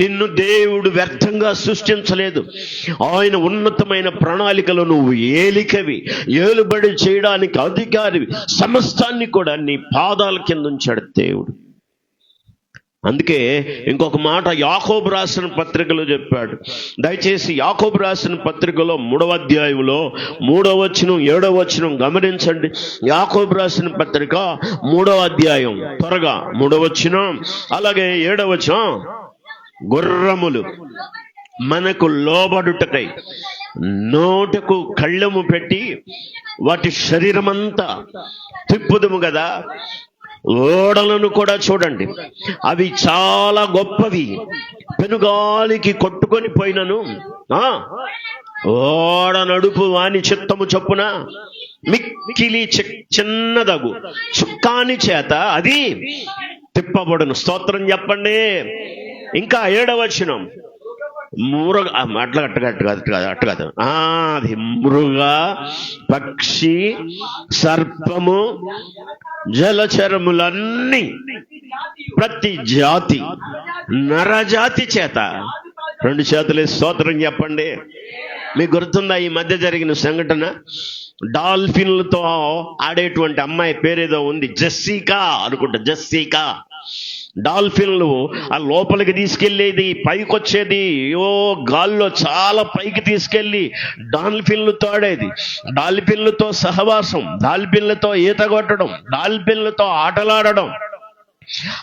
నిన్ను దేవుడు వ్యర్థంగా సృష్టించలేదు. ఆయన ఉన్నతమైన ప్రణాళికలో నువ్వు ఏలికవి, ఏలుబడి చేయడానికి అధికారివి. సమస్తాన్ని కూడా నీ పాదాల కింద ఉంచాడు దేవుడు. అందుకే ఇంకొక మాట యాకోబు రాసిన పత్రికలో చెప్పాడు. దయచేసి యాకోబు రాసిన పత్రికలో 3వ అధ్యాయంలో 3వ వచనం 7వ వచనం గమనించండి. యాకోబు రాసిన పత్రిక 3వ అధ్యాయం త్వరగా 3వ వచనం అలాగే 7వ వచనం. గుర్రములు మనకు లోబడుటకై నోటకు కళ్ళెము పెట్టి వాటి శరీరమంతా తిప్పుదుము కదా. ఓడలను కూడా చూడండి, అవి చాలా గొప్పవి, పెనుగాలికి కొట్టుకొని పోయినను ఓడ నడుపు వాని చిత్తము చొప్పున మిక్కిలి చిన్నదగు చుక్కాని చేత అది తిప్పబడును. స్తోత్రం చెప్పండి. ఇంకా 7వ వచనం. అది మృగ, పక్షి, సర్పము, జలచరములన్నీ, ప్రతి జాతి, నరజాతి చేత. 2 చేతులే స్తోత్రం చెప్పండి. మీకు గుర్తుందా ఈ మధ్య జరిగిన సంఘటన? డాల్ఫిన్లతో ఆడేటువంటి అమ్మాయి పేరేదో ఉంది, జెస్సికా అనుకుంటా. జెస్సికా డాల్ఫిన్లు ఆ లోపలికి తీసుకెళ్లేది, పైకి వచ్చేది, గాల్లో చాలా పైకి తీసుకెళ్లి డాల్ఫిన్లతో ఆడేది, డాల్ఫిన్లతో సహవాసం, డాల్ఫిన్లతో ఈత కొట్టడం, డాల్ఫిన్లతో ఆటలాడడం.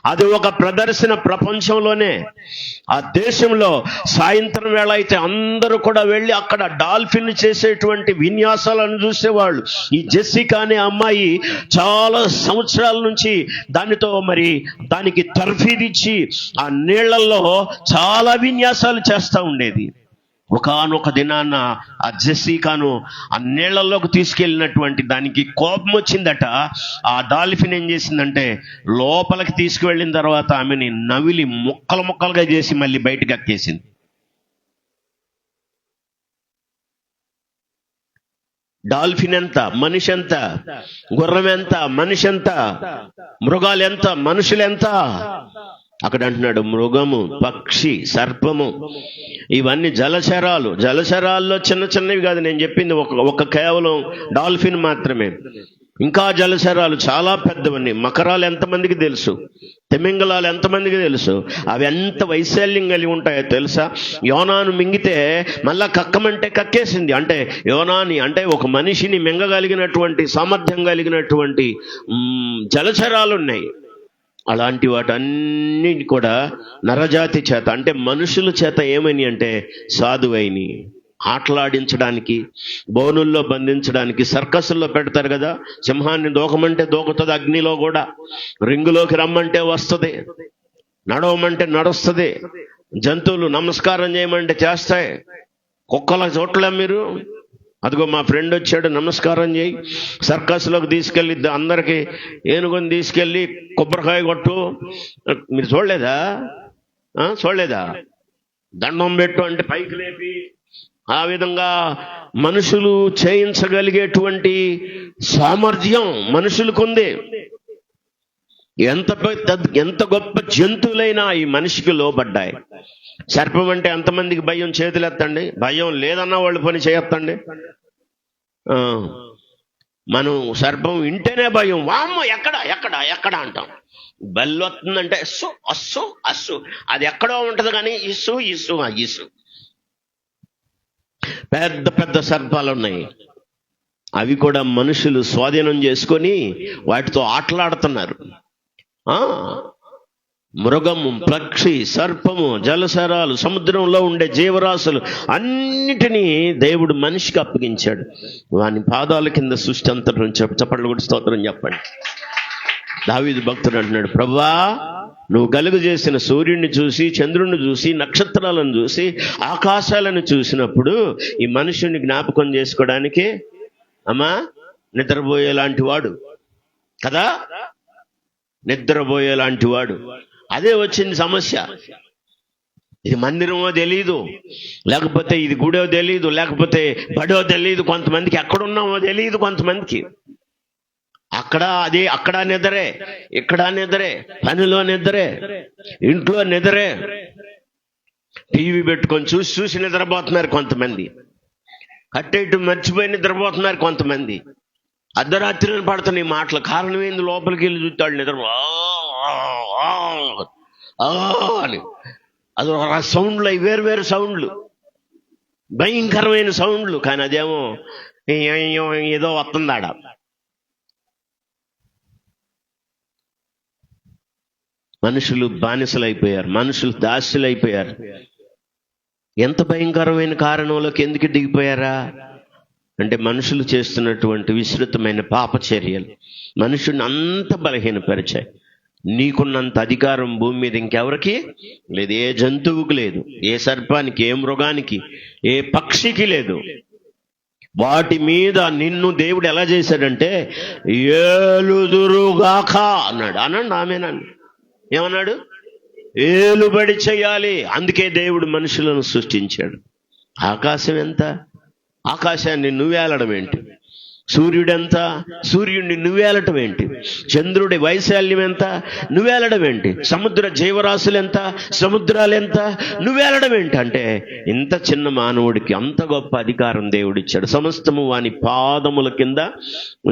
అది ఒక ప్రదర్శన ప్రపంచంలోనే. ఆ దేశంలో సాయంత్రం వేళ అయితే అందరూ కూడా వెళ్ళి అక్కడ డాల్ఫిన్ చేసేటువంటి విన్యాసాలను చూసేవాళ్ళు. ఈ జెస్సికా అనే అమ్మాయి చాలా సంవత్సరాల నుంచి దానికి తర్ఫీదిచ్చి ఆ నీళ్లలో చాలా విన్యాసాలు చేస్తూ ఉండేది. ఒకానొక దినాన్న ఆ జెస్సికాను ఆ నీళ్లలోకి తీసుకెళ్ళినటువంటి దానికి కోపం వచ్చిందట. ఆ డాల్ఫిన్ ఏం చేసిందంటే లోపలికి తీసుకువెళ్ళిన తర్వాత ఆమెని నవిలి ముక్కలు ముక్కలుగా చేసి మళ్ళీ బయటకు అక్కేసింది. డాల్ఫిన్ ఎంత, మనిషి ఎంత, గుర్రం ఎంత, మనిషి ఎంత, మృగాలు ఎంత, మనుషులు ఎంత. అక్కడ అంటున్నాడు మృగము, పక్షి, సర్పము, ఇవన్నీ జలచరాల్లో చిన్న చిన్నవి కాదు నేను చెప్పింది, ఒక కేవలం డాల్ఫిన్ మాత్రమే. ఇంకా జలచరాలు చాలా పెద్దవన్నీ. మకరాలు ఎంతమందికి తెలుసు, తిమింగలాలు ఎంతమందికి తెలుసు, అవి ఎంత వైశాల్యం కలిగి ఉంటాయో తెలుసా? యోనాను మింగితే మళ్ళా కక్కమంటే కక్కేసింది. అంటే యోనాని అంటే ఒక మనిషిని మింగగలిగినటువంటి సామర్థ్యం కలిగినటువంటి జలచరాలు ఉన్నాయి. అలాంటి వాటన్నీ కూడా నరజాతి చేత, అంటే మనుషుల చేత ఏమని అంటే సాధువైని ఆటలాడించడానికి, బోనుల్లో బంధించడానికి. సర్కస్లో పెడతారు కదా, సింహాన్ని దూకమంటే దూకుతుంది, అగ్నిలో కూడా రింగులోకి రమ్మంటే వస్తుంది, నడవమంటే నడుస్తుంది, జంతువులు నమస్కారం చేయమంటే చేస్తాయి. కుక్కల చోట్ల మీరు అదిగో మా ఫ్రెండ్ వచ్చాడు నమస్కారం చేయి. సర్కస్లోకి తీసుకెళ్ళి అందరికీ ఏనుగుని తీసుకెళ్ళి కొబ్బరికాయ కొట్టు. మీరు చూడలేదా? దండం పెట్టు అంటే పైకి లేపి ఆ విధంగా మనుషులు చేయించగలిగేటువంటి సామర్థ్యం మనుషులకు ఉంది. ఎంత గొప్ప జంతువులైనా ఈ మనిషికి లోబడ్డాయి. సర్పం అంటే ఎంతమందికి భయం? చేతులు ఎత్తండి. భయం లేదన్న వాళ్ళు పని చేయొత్తండి. మనం సర్పం వింటేనే భయం, వామ్మో ఎక్కడ ఎక్కడ ఎక్కడ అంటాం. బల్లి వస్తుందంటే అస్సు అస్సు అస్సు, అది ఎక్కడో ఉంటది కానీ ఇస్సు ఇస్సు ఇస్సు. పెద్ద పెద్ద సర్పాలు ఉన్నాయి, అవి కూడా మనుషులు స్వాధీనం చేసుకొని వాటితో ఆటలాడుతున్నారు. మృగము, పక్షి, సర్పము, జలచరాలు, సముద్రంలో ఉండే జీవరాశులు అన్నిటినీ దేవుడు మనిషికి అప్పగించాడు. వాని పాదాల కింద సృష్టి అంతరం చప్పట్లు కూడా స్తోత్రం చెప్పండి. దావీదు భక్తుడు అంటున్నాడు, ప్రభువా నువ్వు కలుగు చేసిన సూర్యుడిని చూసి, చంద్రుడిని చూసి, నక్షత్రాలను చూసి, ఆకాశాలను చూసినప్పుడు ఈ మనుషుని జ్ఞాపకం చేసుకోవడానికి అమ్మా నిద్రపోయేలాంటి వాడు కదా, నిద్రపోయేలాంటి వాడు. అదే వచ్చింది సమస్య. ఇది మందిరమో తెలీదు, లేకపోతే ఇది గుడో తెలీదు, లేకపోతే బడో తెలీదు, కొంతమందికి ఎక్కడున్నామో తెలియదు, కొంతమందికి అక్కడ నిద్రే, ఇక్కడ నిద్రే, పనిలో నిద్రే, ఇంట్లో నిద్రే, టీవీ పెట్టుకొని చూసి నిద్రపోతున్నారు కొంతమంది, కట్టేయటం మర్చిపోయి నిద్రపోతున్నారు కొంతమంది. అర్ధరాత్రి పడుతున్నాయి మాటలు. కారణం ఏంది? లోపలికి వెళ్ళి చూస్తాడు నిద్ర అని. అది సౌండ్లు, అవి వేరు సౌండ్లు, భయంకరమైన సౌండ్లు. కానీ అదేమో ఏదో వస్తుందాడ. మనుషులు బానిసలైపోయారు, మనుషులు దాస్యులైపోయారు. ఎంత భయంకరమైన కారణంలోకి ఎందుకు దిగిపోయారా అంటే మనుషులు చేస్తున్నటువంటి విస్తృతమైన పాపచర్యలు మనుషుని అంత బలహీనపరిచాయి. నీకున్నంత అధికారం భూమి మీద ఇంకెవరికి లేదు. ఏ జంతువుకు లేదు, ఏ సర్పానికి, ఏ మృగానికి, ఏ పక్షికి లేదు. వాటి మీద నిన్ను దేవుడు ఎలా చేశాడంటే ఏలుదురుగాక అన్నాడు. అనండి ఆమెనండి. ఏమన్నాడు? ఏలుబడి చేయాలి. అందుకే దేవుడు మనుషులను సృష్టించాడు. ఆకాశం ఎంత? ఆకాశాన్ని నువ్వేలడం ఏంటి? సూర్యుడెంత? సూర్యుడిని నువ్వేలటం ఏంటి? చంద్రుడి వైశాల్యం ఎంత? నువ్వేలడం ఏంటి? సముద్ర జీవరాశులు ఎంత? సముద్రాలు ఎంత? నువ్వేలడం ఏంటి? అంటే ఇంత చిన్న మానవుడికి అంత గొప్ప అధికారం దేవుడిచ్చాడు. సమస్తము వాని పాదముల కింద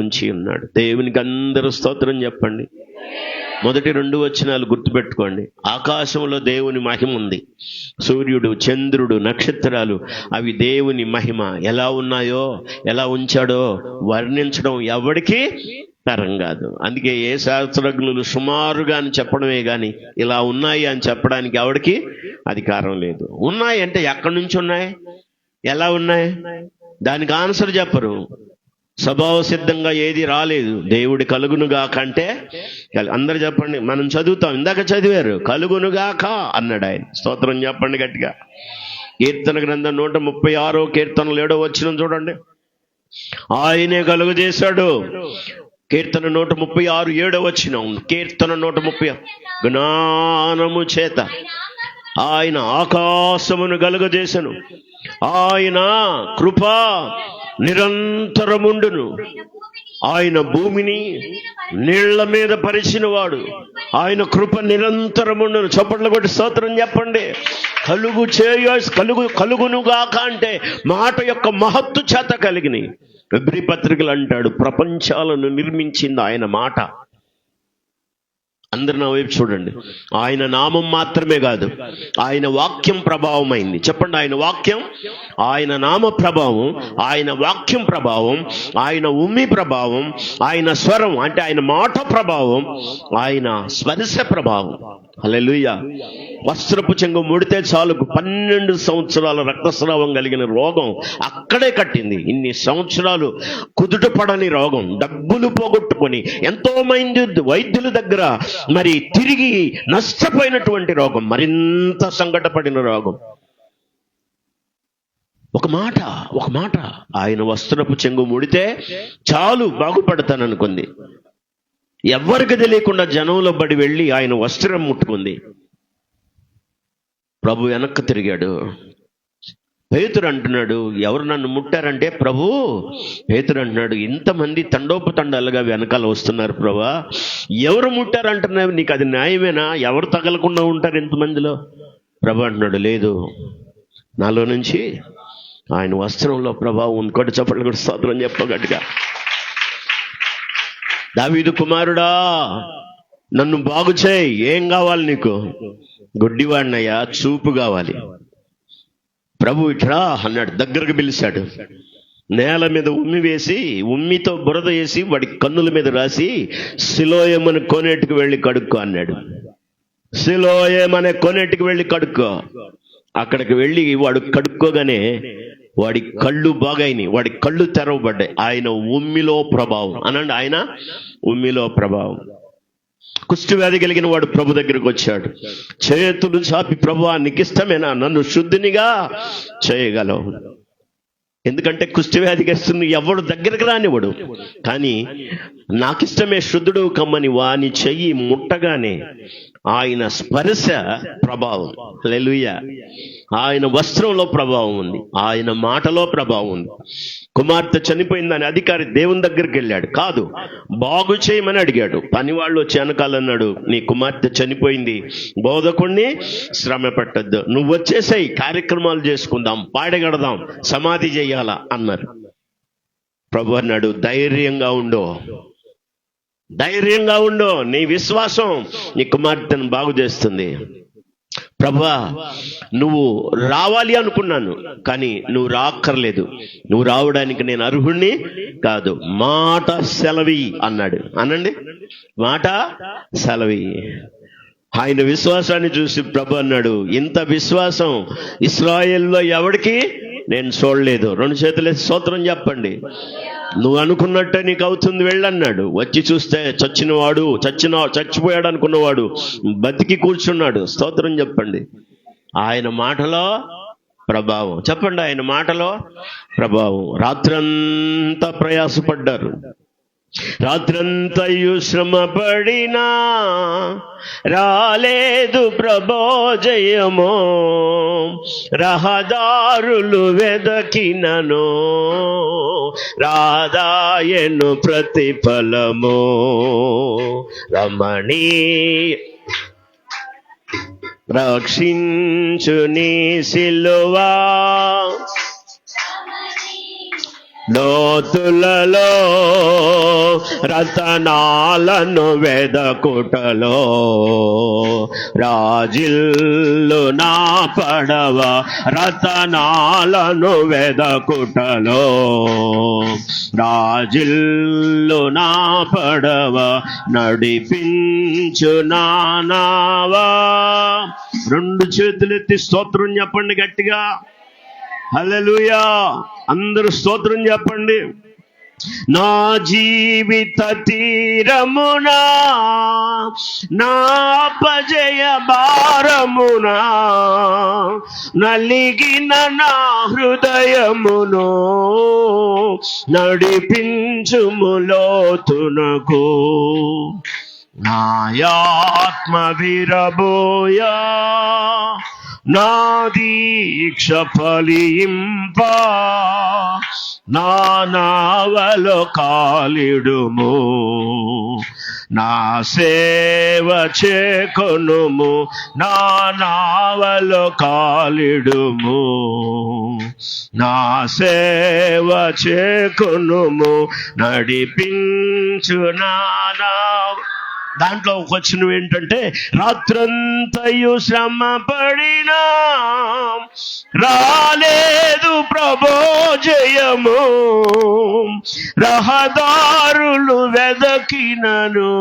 ఉంచి ఉన్నాడు. దేవునికి అందరూ స్తోత్రం చెప్పండి. మొదటి 2 వచనాలు గుర్తుపెట్టుకోండి. ఆకాశంలో దేవుని మహిమ ఉంది. సూర్యుడు, చంద్రుడు, నక్షత్రాలు అవి దేవుని మహిమ. ఎలా ఉన్నాయో, ఎలా ఉంచాడో వర్ణించడం ఎవడికి తరం కాదు. అందుకే ఏ శాస్త్రజ్ఞులు సుమారుగా అని చెప్పడమే కానీ ఇలా ఉన్నాయి అని చెప్పడానికి ఎవడికి అధికారం లేదు. ఉన్నాయి అంటే ఎక్కడి నుంచి ఉన్నాయి, ఎలా ఉన్నాయి, దానికి ఆన్సర్ చెప్పరు. స్వభావ సిద్ధంగా ఏది రాలేదు. దేవుడి కలుగునుగాక అంటే అందరు చెప్పండి. మనం చదువుతాం, ఇందాక చదివారు, కలుగునుగాక అన్నాడు ఆయన. స్తోత్రం చెప్పండి గట్టిగా. కీర్తన గ్రంథం 136 కీర్తన 7వ వచనం చూడండి. ఆయనే కలుగు చేశాడు. కీర్తన 136 7వ వచనం. కీర్తన 130 జ్ఞానము చేత ఆయన ఆకాశమును కలుగజేసెను, ఆయన కృప నిరంతరముండును, ఆయన భూమిని నీళ్ల మీద పరిచిన వాడు, ఆయన కృప నిరంతరముండును. చప్పట్లు కొట్టి స్తోత్రం చెప్పండి. కలుగునుగాక అంటే మాట యొక్క మహత్తు చేత కలిగిన. ఎబ్రీ పత్రికలు అంటాడు, ప్రపంచాలను నిర్మించింది ఆయన మాట. అందరు నా వైపు చూడండి. ఆయన నామం మాత్రమే కాదు, ఆయన వాక్యం ప్రభావమైంది. చెప్పండి, ఆయన వాక్యం, ఆయన నామ ప్రభావం, ఆయన వాక్యం ప్రభావం, ఆయన ఉమ్మి ప్రభావం, ఆయన స్వరం అంటే ఆయన మాట ప్రభావం, ఆయన స్పర్శ ప్రభావం. హల్లెలూయా. వస్త్రపు చెంగు ముడితే చాలు 12 సంవత్సరాల రక్తస్రావం కలిగిన రోగం అక్కడే కట్టింది. ఇన్ని సంవత్సరాలు కుదుట పడని రోగం, డబ్బులు పోగొట్టుకొని ఎంతో మంది వైద్యుల దగ్గర మరి తిరిగి నష్టపోయినటువంటి రోగం, మరింత సంకటపడిన రోగం. ఒక మాట ఆయన వస్త్రపు చెంగు ముడితే చాలు బాగుపడతాననుకుంది. ఎవరికి తెలియకుండా జనంలో బడి వెళ్ళి ఆయన వస్త్రం ముట్టుకుంది. ప్రభు వెనక్కి తిరిగాడు. పేతురు అంటున్నాడు, ఎవరు నన్ను ముట్టారంటే ప్రభు. పేతురు అంటున్నాడు, ఇంతమంది తండోపతండాలుగా వెనకాల వస్తున్నారు ప్రభా, ఎవరు ముట్టారంటున్నావు? నీకు అది న్యాయమేనా? ఎవరు తగలకుండా ఉంటారు ఇంతమందిలో? ప్రభు అంటున్నాడు, లేదు, నాలో నుంచి ఆయన వస్త్రంలో ప్రభావం ఇంకోటి. చప్పట్లు కూడా స్తోత్రం చెప్పగట్టుగా. దావీదు కుమారుడా, నన్ను బాగు చేయి. ఏం కావాలి నీకు? గుడ్డివాడినయ్యా, చూపు కావాలి. ప్రభు ఇట్రా అన్నాడు, దగ్గరకు పిలిచాడు. నేల మీద ఉమ్మి వేసి, ఉమ్మితో బురద వేసి వాడి కన్నుల మీద రాసి సిలోయమని కోనేటికి వెళ్ళి కడుక్కో అన్నాడు. సిలోయం అనే కొన్నిటికి వెళ్ళి కడుక్కో. అక్కడికి వెళ్ళి వాడు కడుక్కోగానే వాడి కళ్ళు బాగైనాయి, వాడి కళ్ళు తెరవబడ్డాయి. ఆయన ఉమ్మిలో ప్రభావం అనండి, ఆయన ఉమ్మిలో ప్రభావం. కుష్ఠవ్యాధి కలిగిన వాడు ప్రభు దగ్గరికి వచ్చాడు. చేతులు చాపి, ప్రభువా నీకు ఇష్టమేనా, నన్ను శుద్ధినిగా చేయగలవు. ఎందుకంటే కుష్ఠవ్యాధిగ్రస్తుని ఎవడు దగ్గరికి రానివాడు. కానీ నాకిష్టమే శుద్ధుడు కమ్మని వాని చెయ్యి ముట్టగానే ఆయన స్పర్శ ప్రభావం. హల్లెలూయా. ఆయన వస్త్రంలో ప్రభావం ఉంది, ఆయన మాటలో ప్రభావం ఉంది. కుమార్తె చనిపోయిందని అధికారి దేవుని దగ్గరికి వెళ్ళాడు, కాదు బాగు చేయమని అడిగాడు. పనివాళ్ళు వచ్చి వెనకాలన్నాడు, నీ కుమార్తె చనిపోయింది, బోధకుణ్ణి శ్రమ పెట్టద్దు, నువ్వు వచ్చేసాయి, కార్యక్రమాలు చేసుకుందాం, పాడగడదాం, సమాధి చేయాలా అన్నారు. ప్రభు అన్నాడు, ధైర్యంగా ఉండు, ధైర్యంగా ఉండు, నీ విశ్వాసం నీ కుమార్తెను బాగు చేస్తుంది. ప్రభువా నువ్వు రావాలి అనుకున్నాను, కానీ నువ్వు రాక్కర్లేదు, నువ్వు రావడానికి నేను అర్హుణ్ణి కాదు, మాట సెలవి అన్నాడు. అనండి, మాట సెలవి. ఆయన విశ్వాసాన్ని చూసి ప్రభు అన్నాడు, ఇంత విశ్వాసం ఇశ్రాయేలులో ఎవడికి నేను చూడలేదు. 2 చేతులేసి స్తోత్రం చెప్పండి. నువ్వు అనుకున్నట్టే నీకు అవుతుంది, వెళ్ళన్నాడు. వచ్చి చూస్తే చచ్చిపోయాడు అనుకున్నవాడు బతికి కూర్చున్నాడు. స్తోత్రం చెప్పండి. ఆయన మాటలో ప్రభావం. చెప్పండి, ఆయన మాటలో ప్రభావం. రాత్రంతా ప్రయాసపడ్డారు, రాత్రంతయు శ్రమ పడినా రాలేదు ప్రభో జయమో, రహదారులు వెదకినను రాదాయను ప్రతిఫలము. రమణీ రక్షించు నీ సిలువా, లోతులలో రతనాలను వెదకుటలో, రాజిల్లు నా పడవ రతనాలను వెదకుటలో, రాజిల్లు నా పడవ నడిపించు నా నావా. 2 చేతులెత్తి స్తోత్రం చెప్పండి గట్టిగా. హల్లెలూయా. అందరూ స్తోత్రం చెప్పండి. నా జీవిత తీరమునా, నా అపజయ భారమునా, నలిగిన నా హృదయమును నడిపించుము లోతునకు. నాయాత్మ విరబోయా, నా దీక్ష ఫలింప, నా నావలో కాలిడుము, నా సేవ చేకొనుము, నా నావలో కాలిడుము, నా సేవ చేకొనుము, నడిపించు నా నావ. దాంట్లో ఒక వచనం ఏంటంటే, రాత్రంతయు శ్రమ పడినా రాలేదు ప్రభో జయము, రహదారులు వెదకినను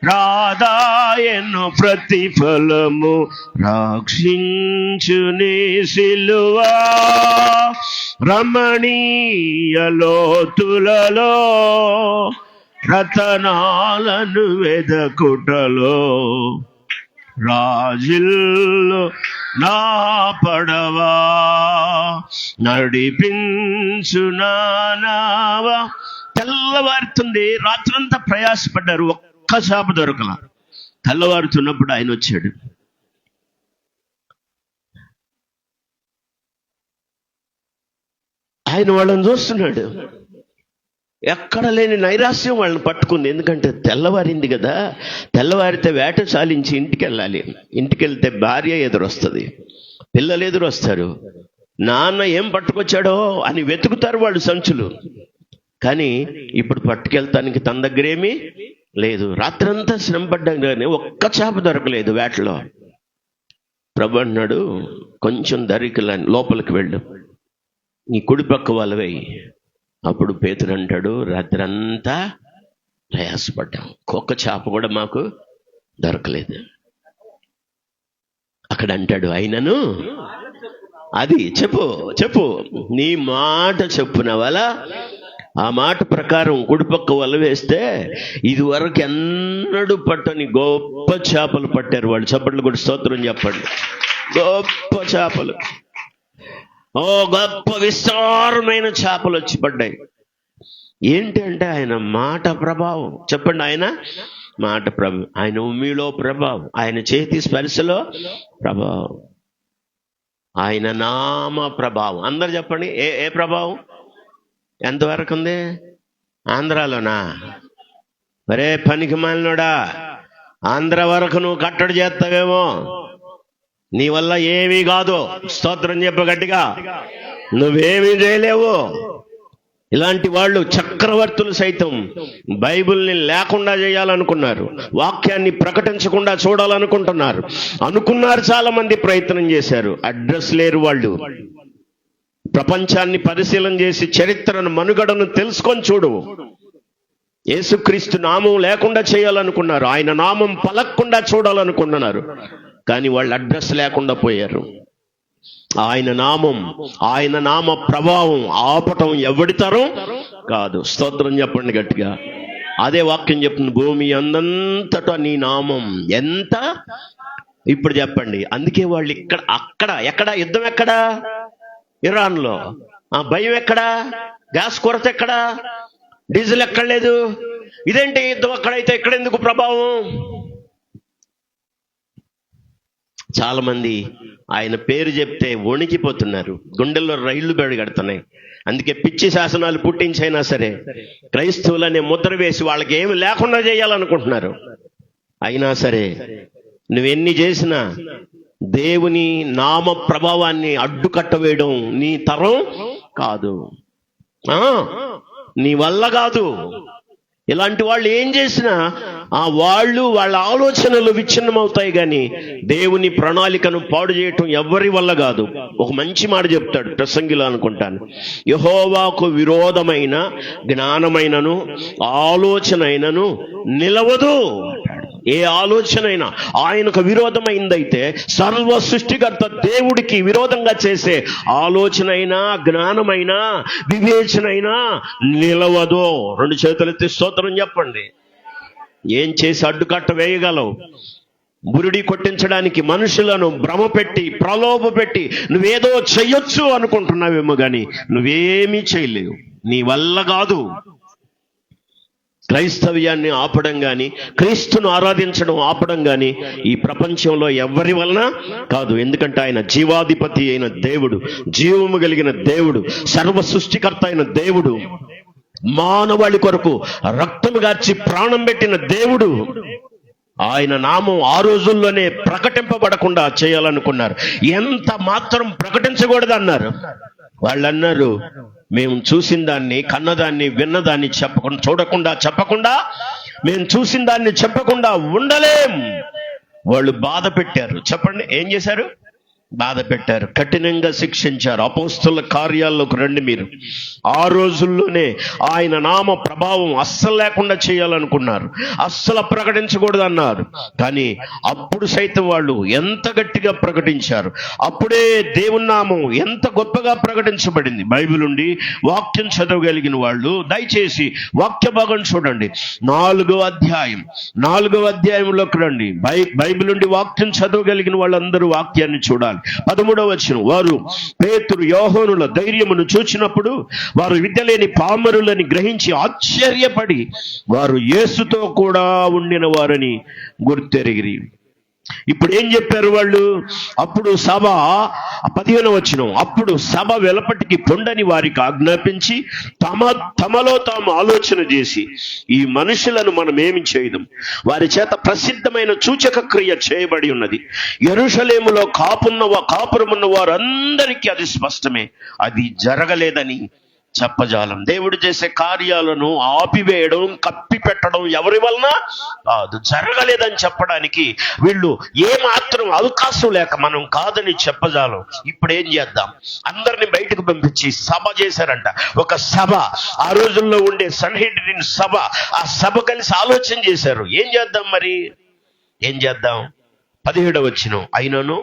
రాదాయను ప్రతిఫలము. రక్షించు నీ సిలువా, రమణీయ లోతులలో రతనాలను వెదకుటలో, రాజిల్లు నా పడవా నడిపించు నా నావా. తెల్లవారుతుంది, రాత్రంతా ప్రయాసపడ్డారు, ఒక్క చేప దొరకల. తెల్లవారుతున్నప్పుడు ఆయన వచ్చాడు. ఆయన వాళ్ళని చూస్తున్నాడు. ఎక్కడ లేని నైరాశ్యం వాళ్ళని పట్టుకుంది. ఎందుకంటే తెల్లవారింది కదా, తెల్లవారితే వేట చాలించి ఇంటికి వెళ్ళాలి. ఇంటికి వెళ్తే భార్య ఎదురొస్తుంది, పిల్లలు ఎదురొస్తారు, నాన్న ఏం పట్టుకొచ్చాడో అని వెతుకుతారు వాళ్ళు సంచులు. కానీ ఇప్పుడు పట్టుకెళ్తానికి తన దగ్గరేమీ లేదు. రాత్రంతా శ్రమ పడ్డాం కానీ ఒక్క చేప దొరకలేదు వేటలో. ప్రభు అన్నాడు, కొంచెం దరికలా లోపలికి వెళ్ళు, నీ కుడి పక్క వాళ్ళవే. అప్పుడు పేతురు అంటాడు, రాత్రంతా ప్రయాసపడ్డాం, ఒక్క చేప కూడా మాకు దొరకలేదు. అక్కడ అంటాడు, అయినను అది చెప్పు నీ మాట చెప్పున వల, ఆ మాట ప్రకారం కుడిపక్క వల వేస్తే ఇది వరకు ఎన్నడూ పట్టని గొప్ప చేపలు పట్టారు వాళ్ళు. చప్పట్లు కూడా స్తోత్రం చెప్పండి. గొప్ప చేపలు, గొప్ప విస్తారమైన చేపలు వచ్చి పడ్డాయి. ఏంటి అంటే ఆయన మాట ప్రభావం. చెప్పండి, ఆయన మాట ప్రభావం, ఆయన ఉమ్మిలో ప్రభావం, ఆయన చేతి స్పర్శలో ప్రభావం, ఆయన నామ ప్రభావం. అందరు చెప్పండి, ఏ ప్రభావం ఎంతవరకు ఉంది? ఆంధ్రాలోనా? మరే పనికి మాలినోడా, ఆంధ్ర వరకు నువ్వు కట్టడి చేస్తావేమో, నీ వల్ల ఏమీ కాదు. స్తోత్రం చెప్పు గట్టిగా. నువ్వేమీ చేయలేవు. ఇలాంటి వాళ్ళు చక్రవర్తులు సైతం బైబిల్ని లేకుండా చేయాలనుకున్నారు, వాక్యాన్ని ప్రకటించకుండా చూడాలనుకుంటున్నారు. చాలా మంది ప్రయత్నం చేశారు, అడ్రస్ లేరు వాళ్ళు. ప్రపంచాన్ని పరిశీలన చేసి చరిత్రను, మనుగడను తెలుసుకొని చూడు. యేసుక్రీస్తు నామం లేకుండా చేయాలనుకున్నారు, ఆయన నామం పలక్కుండా చూడాలనుకుంటున్నారు. కానీ వాళ్ళు అడ్రస్ లేకుండా పోయారు. ఆయన నామం, ఆయన నామ ప్రభావం ఆపటం ఎవడి తరం కాదు. స్తోత్రం చెప్పండి గట్టిగా. అదే వాక్యం చెప్తుంది, భూమి అందంతటా నీ నామం ఎంత. ఇప్పుడు చెప్పండి, అందుకే వాళ్ళు ఎక్కడ యుద్ధం ఎక్కడా? ఇరాన్లో. భయం ఎక్కడా? గ్యాస్ కొరత ఎక్కడా? డీజిల్ ఎక్కడ లేదు? ఇదేంటి యుద్ధం అక్కడైతే ఇక్కడ ఎందుకు ప్రభావం? చాలా మంది ఆయన పేరు చెప్తే వణికిపోతున్నారు, గుండెల్లో రైళ్లు బెడగడుతున్నాయి. అందుకే పిచ్చి శాసనాలు పుట్టించైనా సరే క్రైస్తవులనే ముద్ర వేసి వాళ్ళకి ఏమి లేకుండా చేయాలనుకుంటున్నారు. అయినా సరే నువ్వెన్ని చేసినా దేవుని నామ ప్రభావాన్ని అడ్డుకట్ట వేయడం నీ తరం కాదు, నీ వల్ల కాదు. ఇలాంటి వాళ్ళు ఏం చేసినా వాళ్ళ ఆలోచనలు విచ్ఛిన్నమవుతాయి, కానీ దేవుని ప్రణాళికను పాడు చేయటం ఎవరి వల్ల కాదు. ఒక మంచి మాట చెప్తాడు ప్రసంగిలో అనుకుంటాను, యెహోవాకు విరోధమైన జ్ఞానమైనను ఆలోచనైనను నిలవదు. ఏ ఆలోచనైనా ఆయనకు విరోధమైందైతే, సర్వ సృష్టికర్త దేవుడికి విరోధంగా చేసే ఆలోచనైనా, జ్ఞానమైనా, వివేచనైనా నిలవదు. రెండు చేతులెత్తి స్తోత్రం చెప్పండి. ఏం చేసి అడ్డుకట్ట వేయగలవు? బురిడి కొట్టించడానికి మనుషులను భ్రమపెట్టి, ప్రలోభ పెట్టి నువ్వేదో చెయ్యొచ్చు అనుకుంటున్నావేమో, కానీ నువ్వేమీ చేయలేవు, నీ వల్ల కాదు. క్రైస్తవ్యాన్ని ఆపడం కానీ, క్రీస్తును ఆరాధించడం ఆపడం కానీ ఈ ప్రపంచంలో ఎవరి వలన కాదు. ఎందుకంటే ఆయన జీవాధిపతి అయిన దేవుడు, జీవము కలిగిన దేవుడు, సర్వ సృష్టికర్త అయిన దేవుడు, మానవాళి కొరకు రక్తము గార్చి ప్రాణం పెట్టిన దేవుడు. ఆయన నామం ఆ రోజుల్లోనే ప్రకటింపబడకుండా చేయాలనుకున్నారు. ఎంత మాత్రం ప్రకటించకూడదు అన్నారు. వాళ్ళు అన్నారు, మేము చూసిన దాన్ని, కన్నదాన్ని, విన్నదాన్ని చెప్పకుండా మేము చూసిన దాన్ని చెప్పకుండా ఉండలేం. వాళ్ళు బాధ పెట్టారు. చెప్పండి, ఏం చేశారు? బాధ పెట్టారు, కఠినంగా శిక్షించారు. అపోస్తలుల కార్యాల్లోకి రండి మీరు. ఆ రోజుల్లోనే ఆయన నామ ప్రభావం అస్సలు లేకుండా చేయాలనుకున్నారు, అస్సలు ప్రకటించకూడదు అన్నారు. కానీ అప్పుడు సైతం వాళ్ళు ఎంత గట్టిగా ప్రకటించారు. అప్పుడే దేవుని నామం ఎంత గొప్పగా ప్రకటించబడింది. బైబిల్ నుండి వాక్యం చదవగలిగిన వాళ్ళు దయచేసి వాక్య భాగం చూడండి. 4వ అధ్యాయంలోకి రండి. బైబిల్ నుండి వాక్యం చదవగలిగిన వాళ్ళందరూ వాక్యాన్ని చూడాలి. 13వ వచనం, వారు పేతురు యోహానుల ధైర్యమును చూచినప్పుడు వారు విద్య లేని పామరులని గ్రహించి ఆశ్చర్యపడి వారు యేసుతో కూడా ఉండిన వారని గుర్తెరిగిరి. ఇప్పుడు ఏం చెప్పారు వాళ్ళు? అప్పుడు సభ, 15వ వచనం, అప్పుడు సభ వెలపటికి పొండని వారికి ఆజ్ఞాపించి తమలో తాము ఆలోచన చేసి, ఈ మనుషులను మనం ఏమి చేయడం? వారి చేత ప్రసిద్ధమైన సూచక క్రియ చేయబడి ఉన్నది. యెరూషలేములో కాపురమున్న వారందరికీ అది స్పష్టమే, అది జరగలేదని చెప్పజాలం. దేవుడు చేసే కార్యాలను ఆపివేయడం, కప్పి పెట్టడం ఎవరి వలన కాదు, జరగలేదని చెప్పడానికి వీళ్ళు ఏమాత్రం అవకాశం లేక మనం కాదని చెప్పజాలం. ఇప్పుడు ఏం చేద్దాం? అందరిని బయటకు పంపించి సభ చేశారంట. ఒక సభ, ఆ రోజుల్లో ఉండే సన్హెడ్రిన్ సభ, ఆ సభ కలిసి ఆలోచన చేశారు, ఏం చేద్దాం మరి? ఏం చేద్దాం? 17వ వచనం, అయినను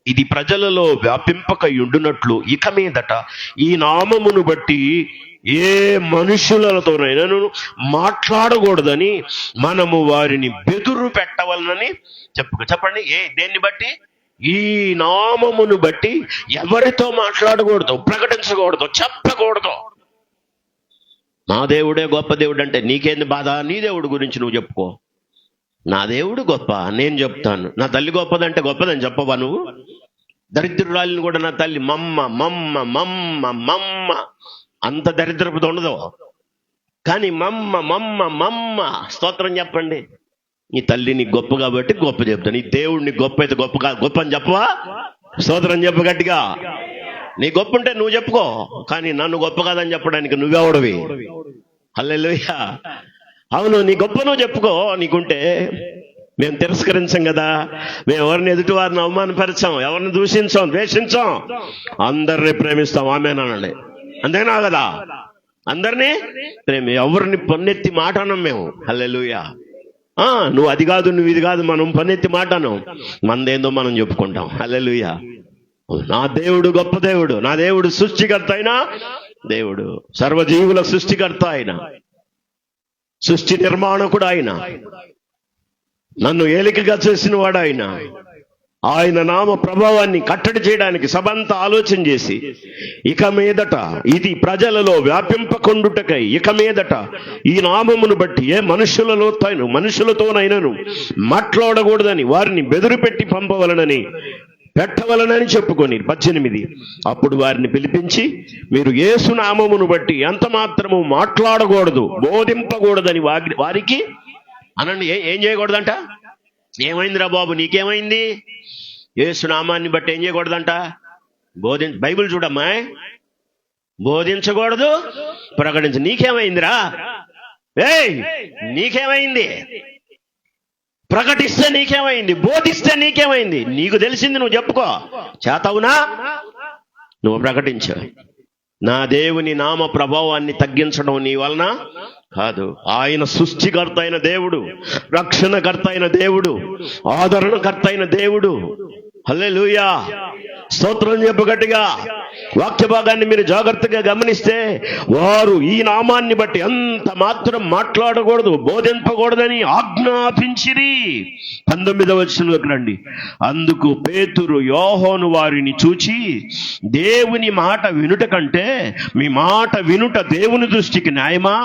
ఇది ప్రజలలో వ్యాపింపక ఉండునట్లు ఇక మీదట ఈ నామమును బట్టి ఏ మనుషులతోనైనాను మాట్లాడకూడదని మనము వారిని బెదురు పెట్టవలనని చెప్పండి. దేన్ని బట్టి? ఈ నామమును బట్టి ఎవరితో మాట్లాడకూడదు, ప్రకటించకూడదు, చెప్పకూడదు. నా దేవుడే గొప్ప దేవుడు అంటే నీకేంది బాధ? నీ దేవుడు గురించి నువ్వు చెప్పుకో. నా దేవుడు గొప్ప, నేను చెప్తాను. నా తల్లి గొప్పదంటే గొప్పదని చెప్పవా నువ్వు? దరిద్రురాలిని కూడా నా తల్లి మమ్మ మమ్మ మమ్మ మమ్మ, అంత దరిద్రపుది ఉండదు. కానీ మమ్మ మమ్మ మమ్మ స్తోత్రం చెప్పండి. నీ తల్లి నీకు గొప్ప కాబట్టి గొప్ప చెప్తాను. నీ దేవుడు నీకు గొప్ప అయితే గొప్ప అని చెప్పవా? స్తోత్రం చెప్పు గట్టిగా. నీ గొప్ప ఉంటే నువ్వు చెప్పుకో, కానీ నన్ను గొప్ప కాదని చెప్పడానికి నువ్వెవడవి? హల్లెలూయా. అవును, నీ గొప్ప నువ్వు చెప్పుకో నీకుంటే. మేము తిరస్కరించాం కదా, మేము ఎవరిని ఎదుటి వారిని అవమానపరిచాం, ఎవరిని దూషించాం, ద్వేషించాం, అందరినీ ప్రేమిస్తాం. ఆమేనండి. అంతేనా కదా? అందరినీ ఎవరిని పన్నెత్తి మాట అనం మేము. హల్లెలూయా. నువ్వు అది కాదు, నువ్వు ఇది కాదు, మనం పన్నెత్తి మాట అనం. మనదేందో మనం చెప్పుకుంటాం. హల్లెలూయా. నా దేవుడు గొప్ప దేవుడు. నా దేవుడు సృష్టికర్త అయిన దేవుడు, సర్వజీవుల సృష్టికర్త ఆయన, సృష్టి నిర్మాణకుడు ఆయన, నన్ను ఏలికగా చేసిన వాడు ఆయన. ఆయన నామ ప్రభావాన్ని కట్టడి చేయడానికి సభంతా ఆలోచన చేసి ఇక మీదట ఇది ప్రజలలో వ్యాపింపకుండుటకై ఇక మీదట ఈ నామమును బట్టి ఏ మనుషులతోనైనను మాట్లాడకూడదని వారిని బెదిరిపెట్టి పెట్టవలనని చెప్పుకొని 18, అప్పుడు వారిని పిలిపించి మీరు యేసు నామమును బట్టి ఎంత మాత్రము మాట్లాడకూడదు, బోధింపకూడదని వారికి అనండి. ఏం చేయకూడదంట? ఏమైందిరా బాబు, నీకేమైంది? యేసు నామాన్ని బట్టి ఏం చేయకూడదంట? బైబిల్ చూడమ్మా. బోధించకూడదు, ప్రకటించ. నీకేమైందిరా? నీకేమైంది? ప్రకటిస్తే నీకేమైంది? బోధిస్తే నీకేమైంది? నీకు తెలిసింది నువ్వు చెప్పుకో. చేతవునా? నువ్వు ప్రకటించు. నా దేవుని నామ ప్రభావాన్ని తగ్గించడం నీ వలన కాదు. ఆయన సృష్టికర్త అయిన దేవుడు, రక్షణకర్త అయిన దేవుడు, ఆదరణకర్త అయిన దేవుడు. హల్లెలూయా. స్తోత్రం చెప్పు గట్టిగా. వాక్య భాగాన్ని మీరు జాగ్రత్తగా గమనిస్తే వారు ఈ నామాన్ని బట్టి ఎంత మాత్రం మాట్లాడకూడదు, బోధింపకూడదని ఆజ్ఞాపించిరి. 19వ వచనంలోకి రండి. అందుకు పేతురు యోహాను వారిని చూచి, దేవుని మాట వినుట కంటే మీ మాట వినుట దేవుని దృష్టికి న్యాయమా?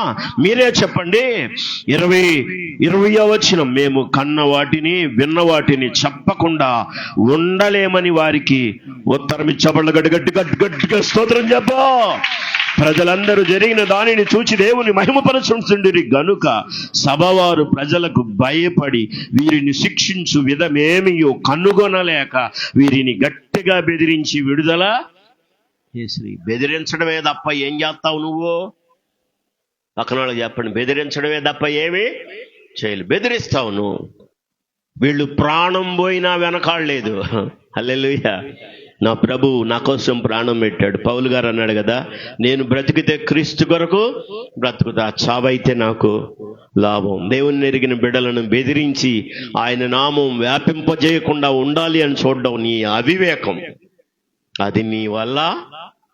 మీరే చెప్పండి. 20వ వచనం, మేము కన్న వాటిని విన్న వాటిని చెప్పకుండా ఉండలేమని వారికి ఉత్తరం ఇచ్చబడ్డ. గట్టిగా స్తోత్రం చెప్ప. ప్రజలందరూ జరిగిన దానిని చూచి దేవుని మహిమపరచుంటుండిరి గనుక సభవారు ప్రజలకు భయపడి వీరిని శిక్షించు విధమేమియో కనుగొనలేక వీరిని గట్టిగా బెదిరించి విడుదల చేసి. బెదిరించడమే తప్ప ఏం చేస్తావు నువ్వు? పక్కన వాళ్ళకి చెప్పండి, బెదిరించడమే తప్ప ఏమి చేయలేదు. బెదిరిస్తావు నువ్వు. వీళ్ళు ప్రాణం పోయినా వెనకాడలేదు. హల్లెలూయా. నా ప్రభువు నా కోసం ప్రాణం పెట్టాడు. పౌలు గారు అన్నాడు కదా, నేను బ్రతికితే క్రీస్తు కొరకు బ్రతుకుతా, చావైతే నాకు లాభం. దేవుని ఎరిగిన బిడ్డలను బెదిరించి ఆయన నామం వ్యాపింపజేయకుండా ఉండాలి అని చూడడం నీ అవివేకం. అది నీ వల్ల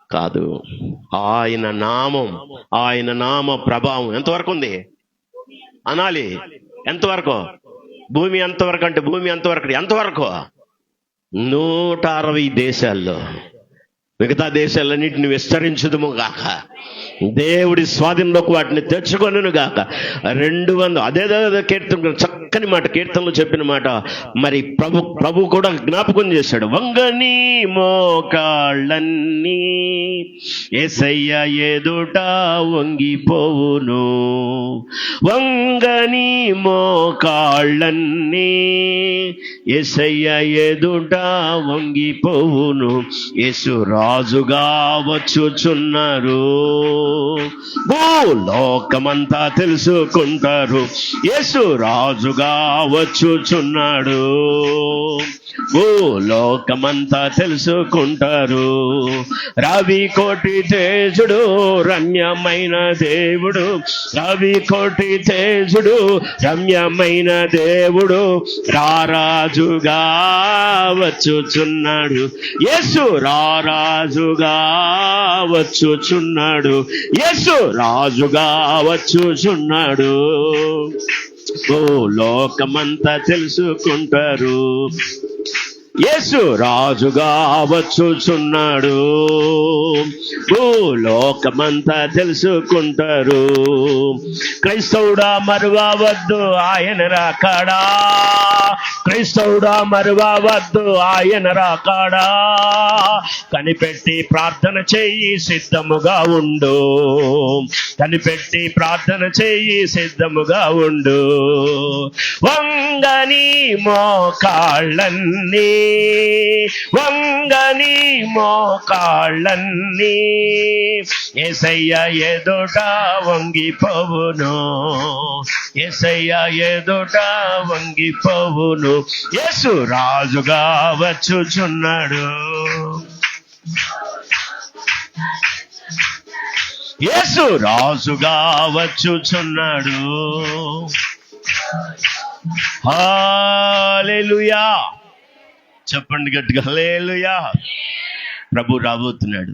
కాదు. ఆయన నామం, ఆయన నామ ప్రభావం ఎంతవరకు ఉంది అనాలి. ఎంతవరకు? భూమి ఎంతవరకు అంటే భూమి ఎంతవరకు? 160 దేశాల్లో, మిగతా దేశాలన్నింటిని విస్తరించుదుము గాక, దేవుడి స్వాధీనంలోకి వాటిని తెచ్చుకొనును గాక. 200 అదేదో కీర్తన, చక్కని మాట, కీర్తనలో చెప్పిన మాట మరి ప్రభు కూడా జ్ఞాపకం చేశాడు. వంగని మోకాళ్ళన్నీ యేసయ్య ఎదుట వంగిపోవును, వంగని మోకాళ్ళన్నీ యేసయ్య ఎదుట వంగిపోవును, యేసు రాజుగా వచ్చుచున్నారు. భూలోకమంతా తెలుసుకుంటారు, యేసు రాజుగా వచ్చుచున్నాడు. భూలోకమంతా తెలుసుకుంటారు. రవి కోటి తేజుడు రమ్యమైన దేవుడు, రవి కోటి తేజుడు రమ్యమైన దేవుడు రారాజుగా వచ్చుచున్నాడు. యేసు రారాజుగా వచ్చుచున్నాడు. యేసు రాజుగా వచ్చుచున్నాడు. ఓ లోకమంతా తెలుసుకుంటారు, యేసు రాజుగా వచ్చుచున్నాడు. భూలోకమంతా తెలుసుకుంటారు. క్రైస్తవుడా మరువవద్దు ఆయన రాకడా, క్రైస్తవుడా మరువవద్దు ఆయన రాకడా. కనిపెట్టి ప్రార్థన చెయ్యి సిద్ధముగా ఉండు, కనిపెట్టి ప్రార్థన చెయ్యి సిద్ధముగా ఉండు. వంగని మోకాళ్ళన్నీ, వంగని మోకాళ్ళన్నీ యేసయ్య ఎదుట వంగిపోవును, యేసయ్య ఎదుట వంగిపోవును. యేసు రాజుగా వచ్చుచున్నాడు, యేసు రాజుగా వచ్చుచున్నాడు. హల్లెలూయా, చెప్పండి గట్టిగా హల్లెలూయా. ప్రభు రాబోతున్నాడు.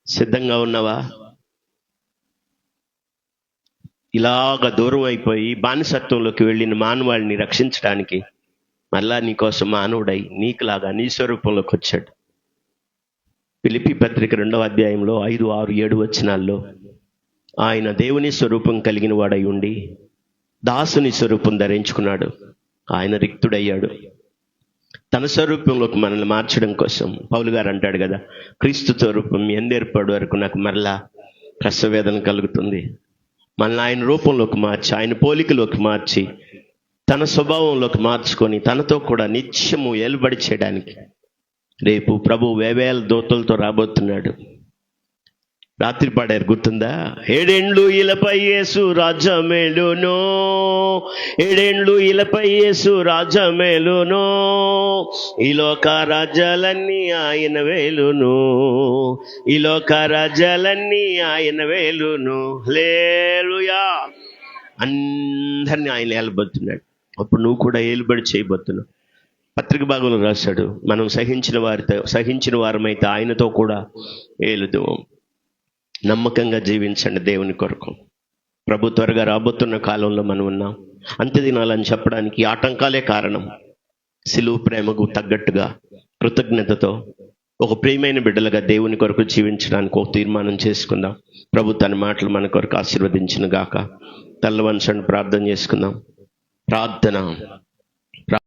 సిద్ధంగా ఉన్నావా? ఇలాగ దూరం అయిపోయి బానిసత్వంలోకి వెళ్ళిన మానవాళిని రక్షించడానికి మళ్ళా నీకోసం మానవుడై నీకులాగా నీ స్వరూపంలోకి వచ్చాడు. ఫిలిప్పీ పత్రిక 2వ అధ్యాయంలో 5, 6, 7 వచనాల్లో ఆయన దేవుని స్వరూపం కలిగిన వాడై ఉండి దాసుని స్వరూపం ధరించుకున్నాడు. ఆయన రిక్తుడయ్యాడు. తన స్వరూపంలోకి మనల్ని మార్చడం కోసం పౌలు గారు అంటాడు కదా, క్రీస్తు స్వరూపం ఎందేర్పడు వరకు నాకు మరలా కష్టవేదన కలుగుతుంది. మనల్ని ఆయన రూపంలోకి మార్చి, ఆయన పోలికలోకి మార్చి, తన స్వభావంలోకి మార్చుకొని తనతో కూడా నిత్యము ఏలుబడి చేయడానికి రేపు ప్రభు వేవేల దూతలతో రాబోతున్నాడు. రాత్రి పాడారు, గుర్తుందా? 7 ఏండ్లు ఇలపై యేసు రాజ్యమేలును, 7 ఏండ్లు ఇలపై యేసు రాజ్యమేలును, ఈ లోక రాజ్యాలన్నీ ఆయన వేలును, ఈ లోక రాజ్యాలన్నీ ఆయన వేలును. హల్లెలూయా. అందరినీ ఆయన ఏలబోతున్నాడు. అప్పుడు నువ్వు కూడా ఏలుబడి చేయబోతున్నావు. పత్రిక భాగంలో రాశాడు, మనం సహించిన వారమైతే ఆయనతో కూడా ఏలుదు. నమ్మకంగా జీవించండి దేవుని కొరకు. ప్రభు త్వరగా రాబోతున్న కాలంలో మనం ఉన్నాం. అంత్యదినాలని చెప్పడానికి ఆటంకాలే కారణం. సిలువ ప్రేమకు తగ్గట్టుగా కృతజ్ఞతతో ఒక ప్రియమైన బిడ్డలుగా దేవుని కొరకు జీవించడానికి ఒక తీర్మానం చేసుకుందాం. ప్రభు తన మాటలు మన కొరకు ఆశీర్వదించును గాక. తల్ల వంచండి, ప్రార్థన చేసుకుందాం. ప్రార్థన.